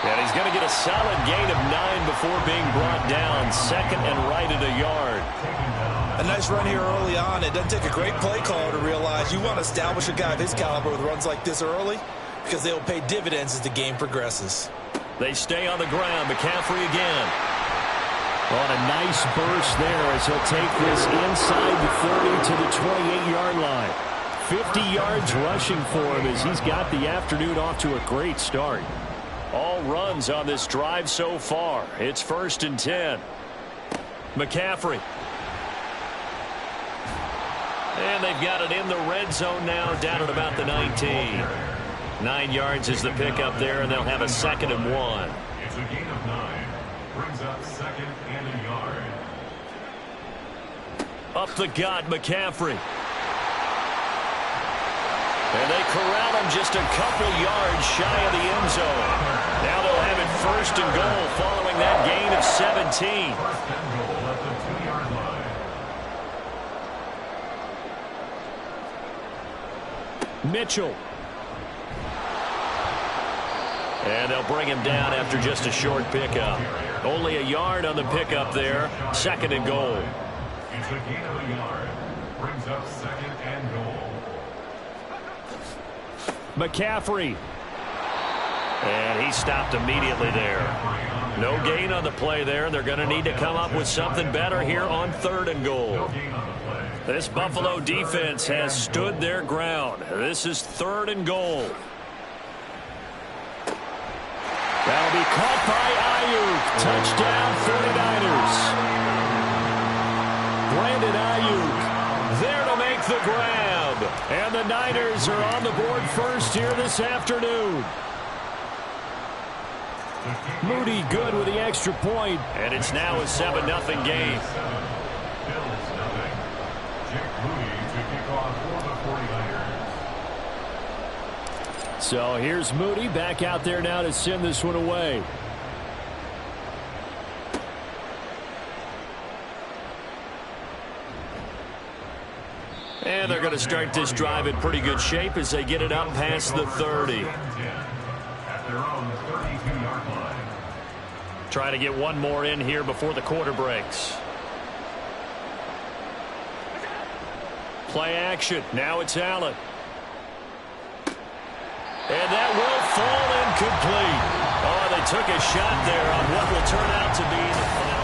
And he's going to get a solid gain of 9 before being brought down. Second and right at a yard. A nice run here early on. It doesn't take a great play caller to realize you want to establish a guy of his caliber with runs like this early, because they will pay dividends as the game progresses. They stay on the ground. McCaffrey again. On a nice burst there as he'll take this inside the 30 to the 28-yard line. 50 yards rushing for him as he's got the afternoon off to a great start. All runs on this drive so far. It's first and 10. McCaffrey. And they've got it in the red zone now, down at about the 19. 9 yards is the pickup there, and they'll have a second and 1. It's a gain of 9. Brings up second and a yard. Up the gut, McCaffrey. And they corral him just a couple yards shy of the end zone. Now they'll have it 1st and goal following that gain of 17. 1st and goal at the 2-yard line. Mitchell. And they'll bring him down after just a short pickup. Only a yard on the pickup there. 2nd and goal. It's a gain of a yard. Brings up 2nd and goal. McCaffrey. And he stopped immediately there. No gain on the play there. They're going to need to come up with something better here on 3rd and goal. This Buffalo defense has stood their ground. This is 3rd and goal. That'll be caught by Ayuk. Touchdown 49ers. Brandon Ayuk there to make the grab. And the Niners are on the board first here this afternoon. Moody good with the extra point. And it's now a 7-0 game. Bills nothing. Jake Moody to kick off for the 49ers. So here's Moody back out there now to send this one away. And they're going to start this drive in pretty good shape as they get it up past the 30. At their own 32-yard line. Try to get one more in here before the quarter breaks. Play action. Now it's Allen. And that will fall incomplete. Oh, they took a shot there on what will turn out to be the final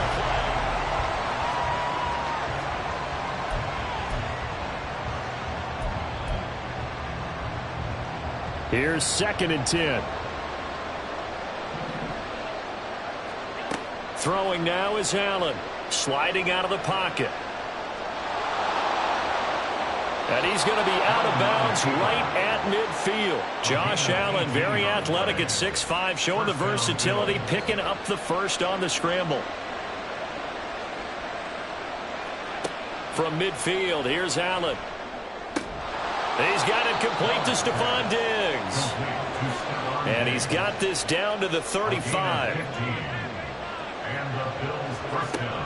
play. Here's 2nd and 10. Throwing now is Allen. Sliding out of the pocket. And he's going to be out of bounds right at midfield. Josh Allen, very athletic at 6'5", showing the versatility, picking up the first on the scramble. From midfield, here's Allen. He's got it complete to Stephon Diggs. And he's got this down to the 35. And the Bills first down.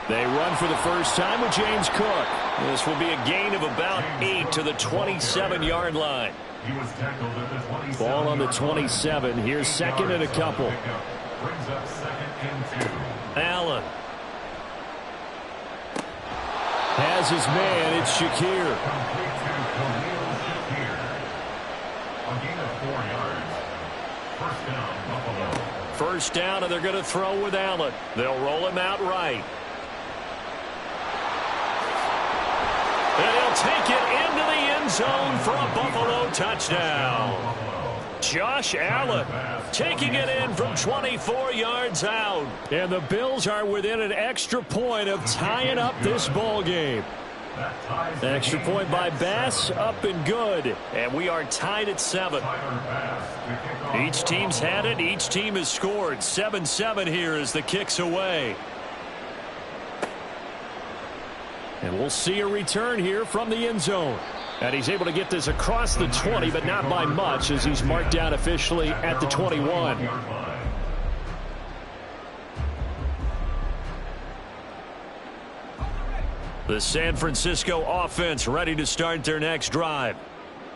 They run for the first time with James Cook. This will be a gain of about 8 to the 27-yard line. He was tackled at the 27. Ball on the 27. Here's 2nd and a couple. Brings up 2nd and 2. Allen has his man. It's Shakir. Complete to Khalil Shakir. A gain of 4 yards. First down, Buffalo. First down, and they're going to throw with Allen. They'll roll him out right. And he'll take it into the end zone for a Buffalo touchdown. Josh Allen taking it in from 24 yards out. And the Bills are within an extra point of tying up this ball game. Extra point by Bass, up and good. And we are tied at 7. Each team's had it. Each team has scored. 7-7 here as the kick's away. And we'll see a return here from the end zone. And he's able to get this across the 20, but not by much as he's marked down officially at the 21. The San Francisco offense ready to start their next drive.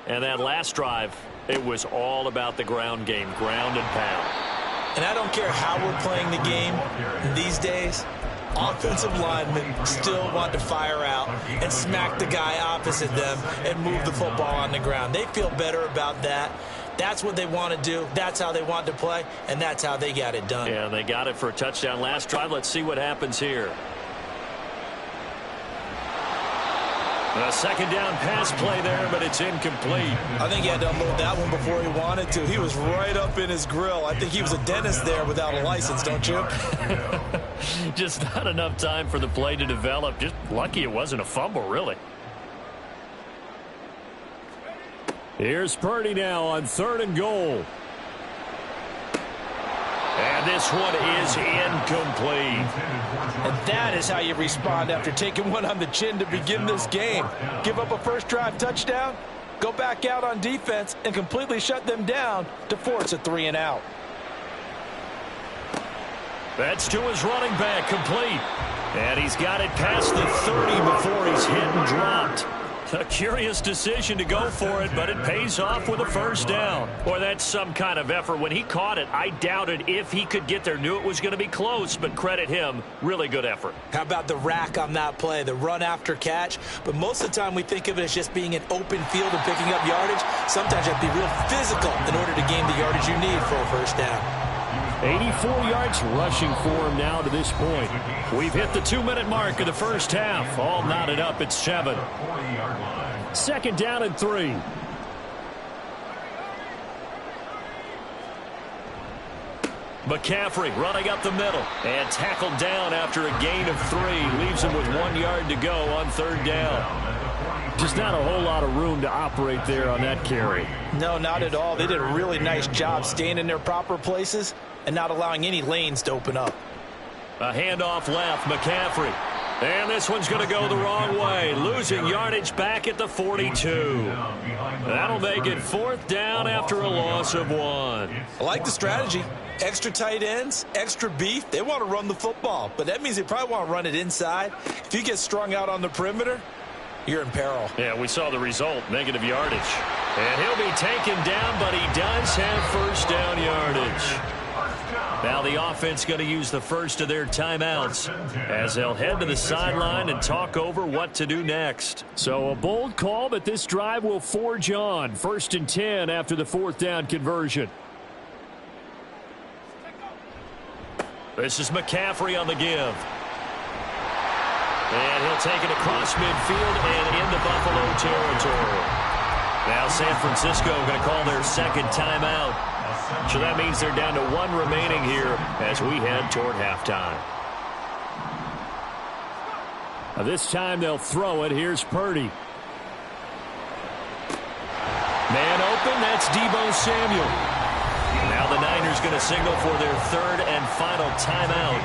And that last drive, it was all about the ground game, ground and pound. And I don't care how we're playing the game these days, offensive linemen still want to fire out and smack the guy opposite them and move the football on the ground. They feel better about that. That's what they want to do. That's how they want to play, and that's how they got it done. Yeah, they got it for a touchdown last drive. Let's see what happens here. A second down pass play there, but it's incomplete. I think he had to unload that one before he wanted to. He was right up in his grill. I think he was a dentist there without a license, don't you? Just not enough time for the play to develop. Just lucky it wasn't a fumble, really. Here's Purdy now on 3rd and goal. And this one is incomplete. And that is how you respond after taking one on the chin to begin this game. Give up a first drive touchdown? Go back out on defense and completely shut them down to force a 3-and-out. That's to his running back, complete. And he's got it past the 30 before he's hit and dropped. A curious decision to go for it, but it pays off with a first down. Boy, that's some kind of effort. When he caught it, I doubted if he could get there. Knew it was going to be close, but credit him. Really good effort. How about the rack on that play, the run after catch? But most of the time we think of it as just being an open field and picking up yardage. Sometimes you have to be real physical in order to gain the yardage you need for a first down. 84 yards rushing for him now to this point. We've hit the 2-minute mark of the first half. All knotted up at 7. Second down and 3. McCaffrey running up the middle and tackled down after a gain of 3. Leaves him with 1 yard to go on third down. Just not a whole lot of room to operate there on that carry. No, not at all. They did a really nice job staying in their proper places and not allowing any lanes to open up. A handoff left, McCaffrey. And this one's going to go the wrong way. Losing yardage back at the 42. That'll make it fourth down after a loss of 1. I like the strategy. Extra tight ends, extra beef. They want to run the football, but that means they probably want to run it inside. If you get strung out on the perimeter, you're in peril. Yeah, we saw the result, negative yardage. And he'll be taken down, but he does have first down yardage. Now the offense going to use the first of their timeouts as they'll head to the sideline and talk over what to do next. So a bold call, but this drive will forge on. 1st and 10 after the fourth down conversion. This is McCaffrey on the give. And he'll take it across midfield and into Buffalo territory. Now San Francisco going to call their second timeout. So that means they're down to 1 remaining here as we head toward halftime. Now this time they'll throw it. Here's Purdy. Man open, that's Deebo Samuel. Now the Niners going to signal for their third and final timeout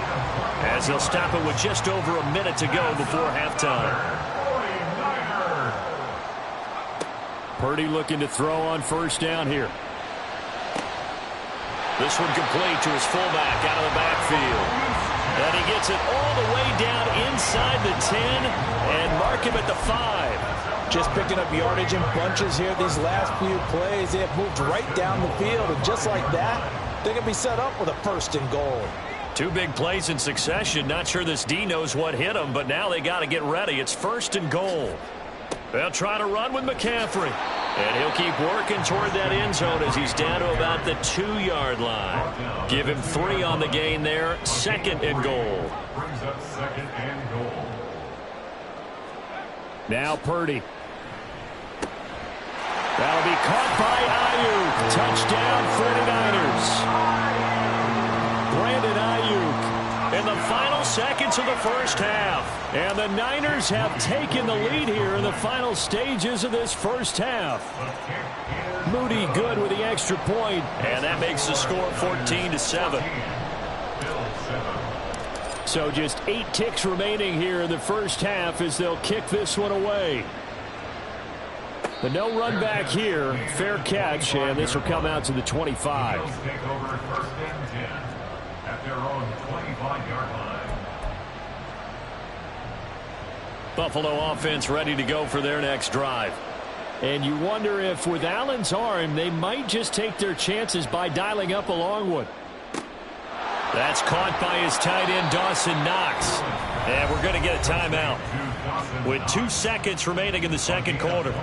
as they'll stop it with just over a minute to go before halftime. Purdy looking to throw on first down here. This one complete to his fullback out of the backfield. And he gets it all the way down inside the 10 and mark him at the 5. Just picking up yardage in bunches here these last few plays. They have moved right down the field, and just like that, they're going to be set up with a 1st and goal. 2 big plays in succession. Not sure this D knows what hit him, but now they got to get ready. It's 1st and goal. They'll try to run with McCaffrey. And he'll keep working toward that end zone as he's down to about the 2-yard line. Give him 3 on the gain there. 2nd and goal. Brings up 2nd and goal. Now Purdy. That'll be caught by Ayuk. Touchdown 49ers. Brandon Ayuk in the final seconds of the first half. And the Niners have taken the lead here in the final stages of this first half. Moody good with the extra point. And that makes the score 14-7. So just 8 ticks remaining here in the first half as they'll kick this one away. The no run back here. Fair catch, and this will come out to the 25. Take over 1st and 10 at their own 25-yard line. Buffalo offense ready to go for their next drive. And you wonder if with Allen's arm, they might just take their chances by dialing up a long one. That's caught by his tight end, Dawson Knox. And we're going to get a timeout with 2 seconds remaining in the second quarter.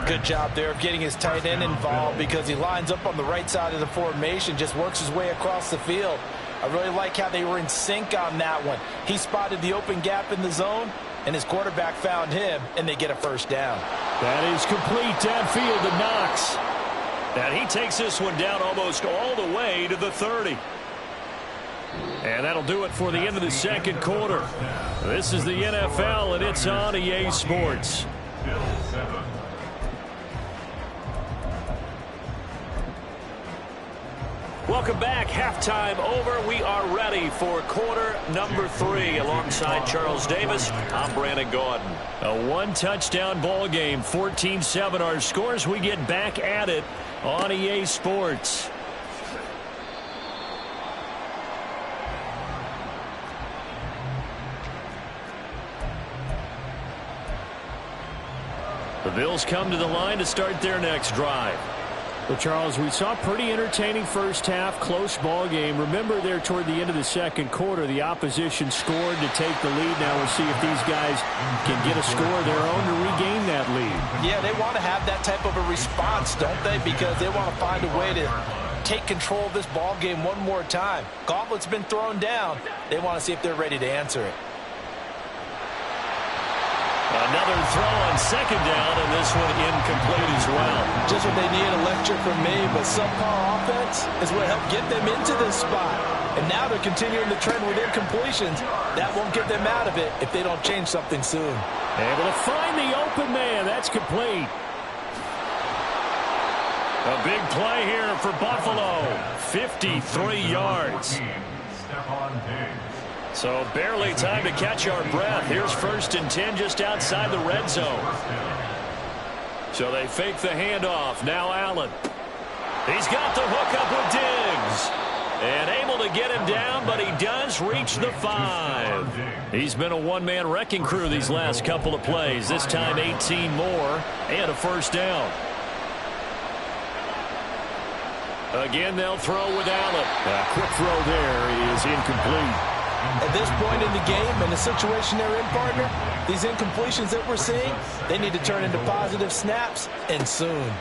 Good job there of getting his tight end involved because he lines up on the right side of the formation, just works his way across the field. I really like how they were in sync on that one. He spotted the open gap in the zone, and his quarterback found him, and they get a first down. That is complete downfield to Knox. And he takes this one down almost all the way to the 30. And that'll do it for the end of the second quarter. This is the NFL, and it's on EA Sports. Welcome back. Halftime over. We are ready for quarter number 3. Alongside Charles Davis, I'm Brandon Gaudin. A one-touchdown ball game, 14-7 our scores. We get back at it on EA Sports. The Bills come to the line to start their next drive. Well, Charles, we saw a pretty entertaining first half, close ball game. Remember there toward the end of the second quarter, the opposition scored to take the lead. Now we'll see if these guys can get a score of their own to regain that lead. Yeah, they want to have that type of a response, don't they? Because they want to find a way to take control of this ball game one more time. Gauntlet's been thrown down. They want to see if they're ready to answer it. Another throw on second down, and this one incomplete as well. Just what they need, a lecture from me, but subpar offense is what helped get them into this spot. And now they're continuing the trend with incompletions. That won't get them out of it if they don't change something soon. Able to find the open man. That's complete. A big play here for Buffalo. 53 yards. So barely time to catch our breath. Here's 1st and 10 just outside the red zone. So they fake the handoff. Now Allen. He's got the hook up with Diggs. And able to get him down, but he does reach the 5. He's been a one-man wrecking crew these last couple of plays. This time 18 more and a first down. Again, they'll throw with Allen. A quick throw there is incomplete. At this point in the game and the situation they're in, partner, these incompletions that we're seeing, they need to turn into positive snaps, and soon.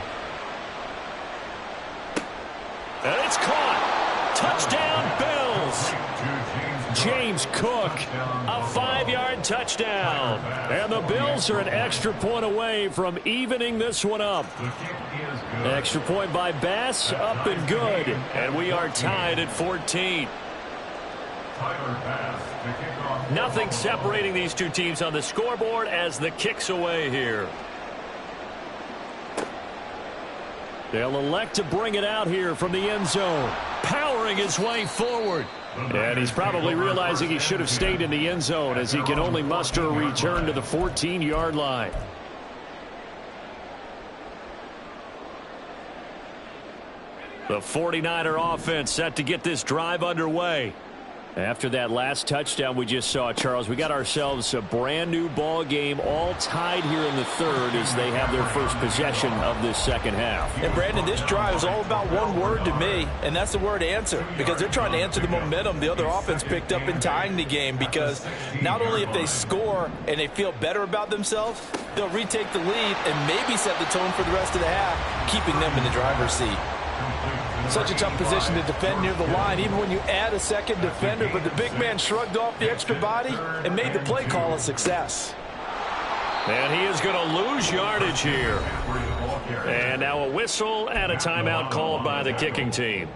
And it's caught. Touchdown, Bills. James Cook, a 5-yard touchdown. And the Bills are an extra point away from evening this one up. Extra point by Bass, up and good. And we are tied at 14. Nothing separating these two teams on the scoreboard as the kick's away here. They'll elect to bring it out here from the end zone. Powering his way forward. And he's probably realizing he should have stayed in the end zone as he can only muster a return to the 14-yard line. The 49er offense set to get this drive underway. After that last touchdown we just saw, Charles, we got ourselves a brand new ball game, all tied here in the third as they have their first possession of this second half. And Brandon, this drive is all about one word to me, and that's the word answer, because they're trying to answer the momentum the other offense picked up in tying the game, because not only if they score and they feel better about themselves, they'll retake the lead and maybe set the tone for the rest of the half, keeping them in the driver's seat. Such a tough position to defend near the line, even when you add a second defender, but the big man shrugged off the extra body and made the play call a success. And he is going to lose yardage here. And now a whistle and a timeout called by the kicking team.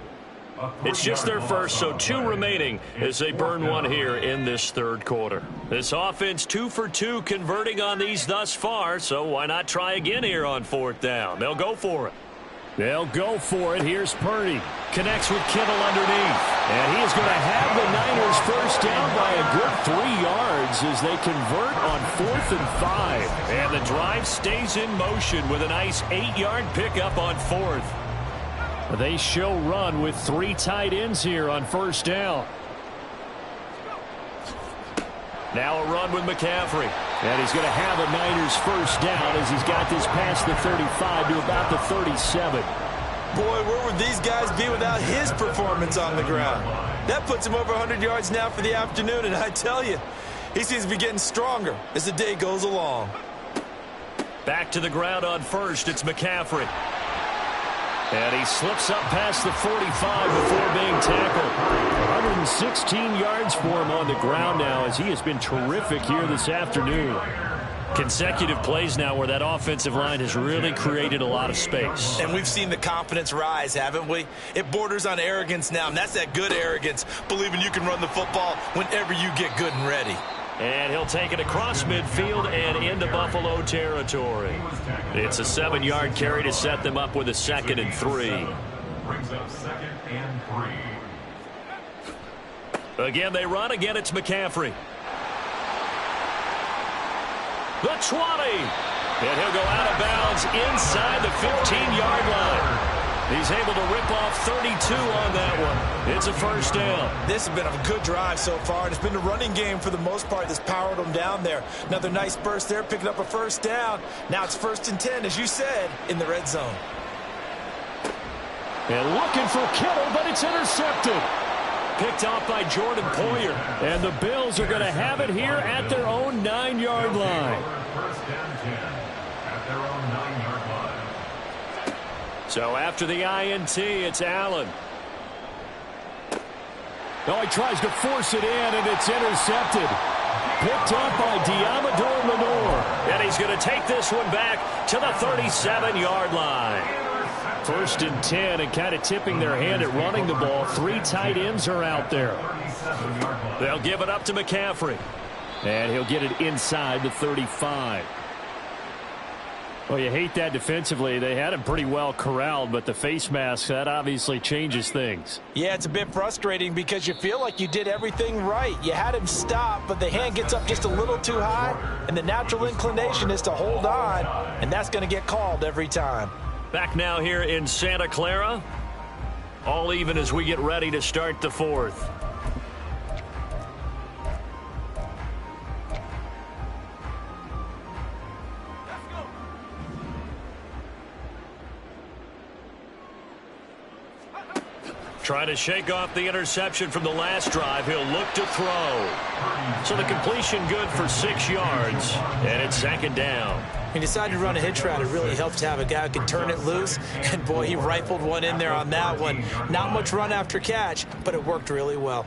It's just their first, so 2 remaining as they burn one here in this third quarter. This offense 2 for 2 converting on these thus far, so why not try again here on 4th down? They'll go for it. They'll go for it. Here's Purdy. Connects with Kittle underneath. And he is going to have the Niners first down by a good 3 yards as they convert on 4th and 5. And the drive stays in motion with a nice 8-yard pickup on 4th. They show run with 3 tight ends here on first down. Now a run with McCaffrey. And he's going to have a Niners first down as he's got this past the 35 to about the 37. Boy, where would these guys be without his performance on the ground? That puts him over 100 yards now for the afternoon, and I tell you, he seems to be getting stronger as the day goes along. Back to the ground on first, it's McCaffrey. And he slips up past the 45 before being tackled. 116 yards for him on the ground now as he has been terrific here this afternoon. Consecutive plays now where that offensive line has really created a lot of space. And we've seen the confidence rise, haven't we? It borders on arrogance now, and that's that good arrogance, believing you can run the football whenever you get good and ready. And he'll take it across midfield and into Buffalo territory. It's a 7-yard carry to set them up with a 2nd and 3. brings up 2nd and 3. Again, they run. Again, it's McCaffrey. The 20. And he'll go out of bounds inside the 15-yard line. He's able to rip off 32 on that one. It's a first down. This has been a good drive so far, and it's been the running game for the most part that's powered them down there. Another nice burst there, picking up a first down. Now it's 1st and 10, as you said, in the red zone. And looking for Kittle, but it's intercepted. Picked off by Jordan Poyer. And the Bills are going to have it here at their own 9-yard line. First down 10 at their own 9-yard line. So after the INT, it's Allen. Oh, he tries to force it in, and it's intercepted. Picked up by Diamador Lenore. And he's going to take this one back to the 37-yard line. 1st and 10, and kind of tipping their hand at running the ball. 3 tight ends are out there. They'll give it up to McCaffrey. And he'll get it inside the 35. Well, you hate that defensively. They had him pretty well corralled, but the face mask, that obviously changes things. Yeah, it's a bit frustrating because you feel like you did everything right. You had him stop, but the hand gets up just a little too high, and the natural inclination is to hold on, and that's going to get called every time. Back now here in Santa Clara. All even as we get ready to start the 4th. Trying to shake off the interception from the last drive. He'll look to throw. So the completion good for 6 yards. And it's 2nd down. He decided to run a hitch route. It really helps to have a guy who can turn it loose. And, boy, he rifled one in there on that one. Not much run after catch, but it worked really well.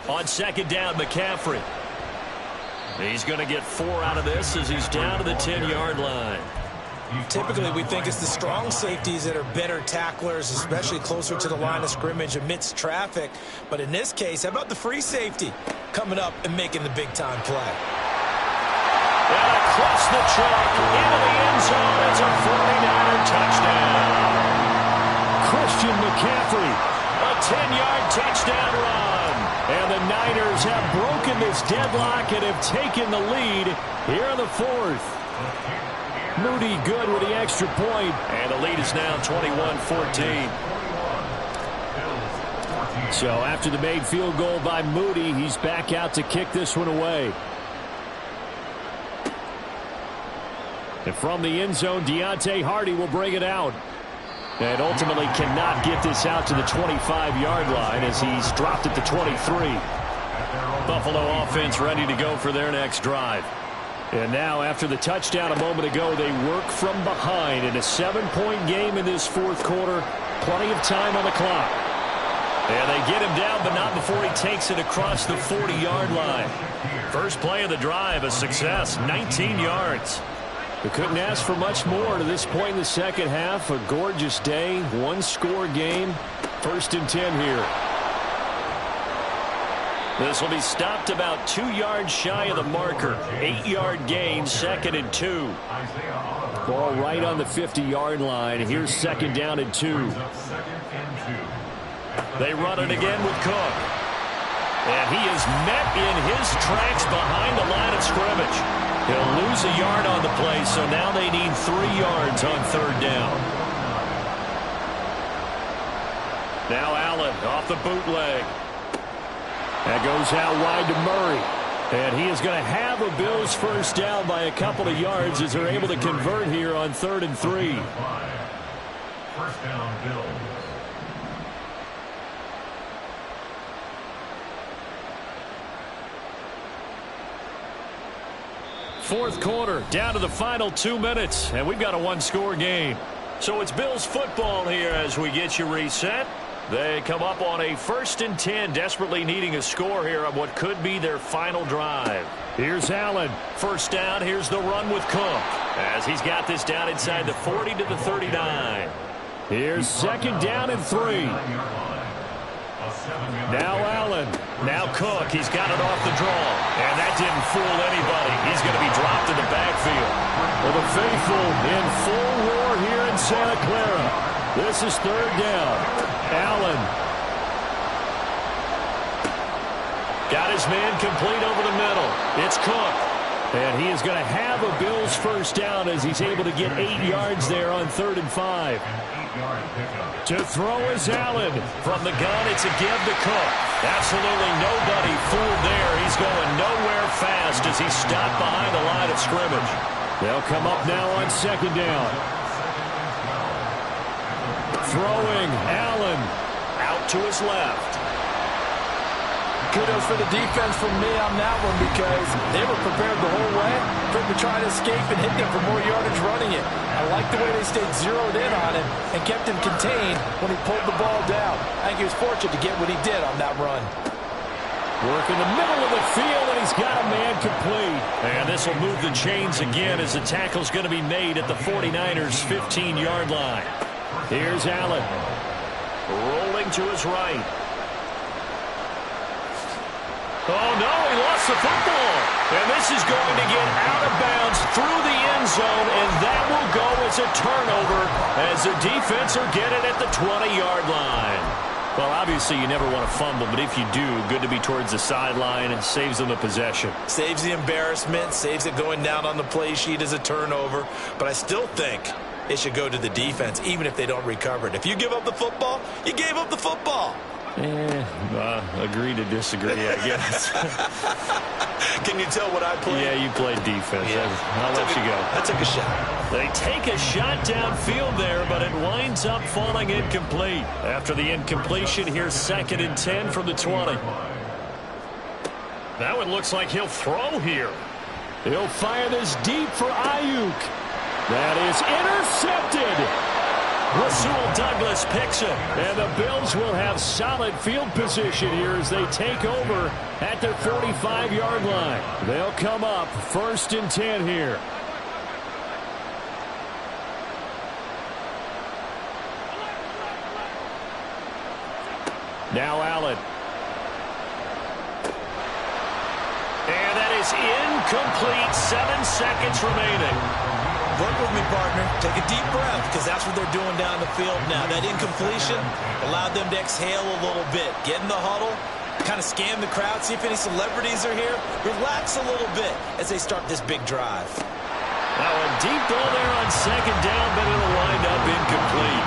On 2nd down, McCaffrey. He's going to get 4 out of this as he's down to the 10-yard line. Typically, we think it's the strong safeties that are better tacklers, especially closer to the line of scrimmage amidst traffic. But in this case, how about the free safety coming up and making the big-time play? And across the chalk into the end zone. It's a 49er touchdown. Christian McCaffrey. A 10-yard touchdown run. And the Niners have broken this deadlock and have taken the lead here in the 4th. Moody good with the extra point. And the lead is now 21-14. So after the made field goal by Moody, he's back out to kick this one away. And from the end zone, Deontay Hardy will bring it out. And ultimately cannot get this out to the 25-yard line as he's dropped at the 23. Buffalo offense ready to go for their next drive. And now, after the touchdown a moment ago, they work from behind in a 7-point game in this 4th quarter. Plenty of time on the clock. And they get him down, but not before he takes it across the 40-yard line. First play of the drive, a success, 19 yards. We couldn't ask for much more to this point in the second half. A gorgeous day, 1-score game. 1st and 10 here. This will be stopped about 2 yards shy of the marker. 8-yard gain, 2nd and 2. Ball right on the 50-yard line. Here's 2nd down and 2. They run it again with Cook. And he is met in his tracks behind the line of scrimmage. He'll lose a yard on the play, so now they need 3 yards on 3rd down. Now Allen off the bootleg. That goes out wide to Murray. And he is going to have a Bills first down by a couple of yards as they're able to convert here on 3rd and 3. First down, Bills. Fourth quarter, down to the final 2 minutes, and we've got a 1-score game. So it's Bills football here as we get you reset. They come up on a 1st and 10, desperately needing a score here on what could be their final drive. Here's Allen. First down, here's the run with Cook, as he's got this down inside the 40 to the 39. Here's 2nd down and 3. Now Allen. Now Cook. He's got it off the draw. And that didn't fool anybody. He's going to be dropped in the backfield. For the faithful in full roar here in Santa Clara. This is third down. Allen. Got his man complete over the middle. It's Cook. And he is going to have a Bills first down as he's able to get 8 yards there on 3rd and 5. To throw is Allen. From the gun, it's a give to Cook. Absolutely nobody fooled there. He's going nowhere fast as he's stopped behind the line of scrimmage. They'll come up now on 2nd down. Throwing, Allen. Out to his left. Kudos for the defense from me on that one because they were prepared the whole way for him to try to escape and hit them for more yardage running it. I like the way they stayed zeroed in on him and kept him contained when he pulled the ball down. I think he was fortunate to get what he did on that run. Work in the middle of the field, and he's got a man complete. And this will move the chains again as the tackle's going to be made at the 49ers' 15-yard line. Here's Allen. Rolling to his right. Oh, no, he lost the football. And this is going to get out of bounds through the end zone, and that will go as a turnover as the defense will get it at the 20-yard line. Well, obviously you never want to fumble, but if you do, good to be towards the sideline. It saves them the possession. Saves the embarrassment, saves it going down on the play sheet as a turnover. But I still think it should go to the defense, even if they don't recover it. If you give up the football, you gave up the football. Agree to disagree, I guess. Can you tell what I played? Yeah, you played defense. Yeah. I'll let you go. I took a shot. They take a shot downfield there, but it winds up falling incomplete. After the incompletion, here's 2nd and 10 from the 20. Now it looks like he'll throw here. He'll fire this deep for Ayuk. That is intercepted. Rasul Douglas picks it. And the Bills will have solid field position here as they take over at their 45-yard line. They'll come up 1st and 10 here. Now Allen. And that is incomplete. 7 seconds remaining. Work with me, partner. Take a deep breath because that's what they're doing down the field now. That incompletion allowed them to exhale a little bit. Get in the huddle, kind of scan the crowd, see if any celebrities are here. Relax a little bit as they start this big drive. Now a deep ball there on 2nd down, but it'll wind up incomplete.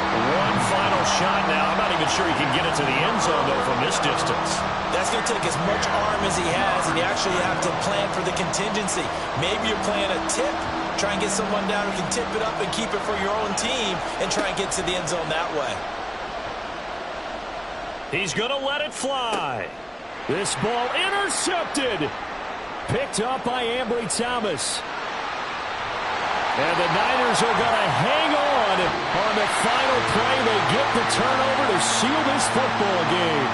One final shot now. I'm not even sure he can get it to the end zone, though, from this distance. That's going to take as much arm as he has, and you actually have to plan for the contingency. Maybe you're playing a tip. Try and get someone down who can tip it up and keep it for your own team and try and get to the end zone that way. He's going to let it fly. This ball intercepted. Picked up by Ambry Thomas. And the Niners are going to hang on the final play. They get the turnover to seal this football game.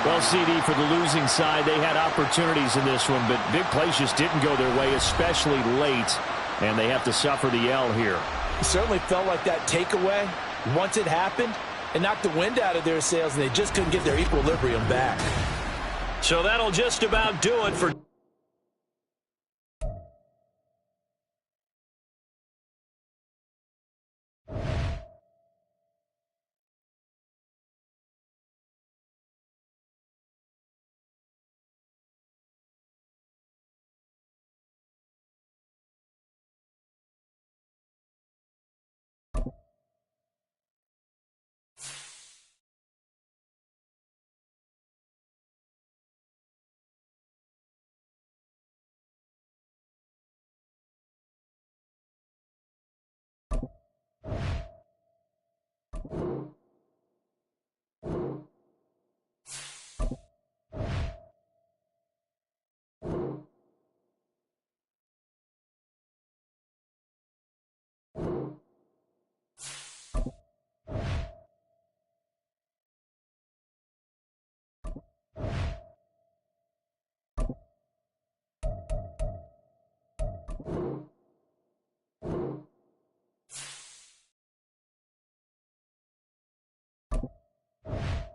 Well, CD, for the losing side, they had opportunities in this one, but big plays just didn't go their way, especially late, and they have to suffer the L here. It certainly felt like that takeaway, once it happened, it knocked the wind out of their sails, and they just couldn't get their equilibrium back. So that'll just about do it for Madden.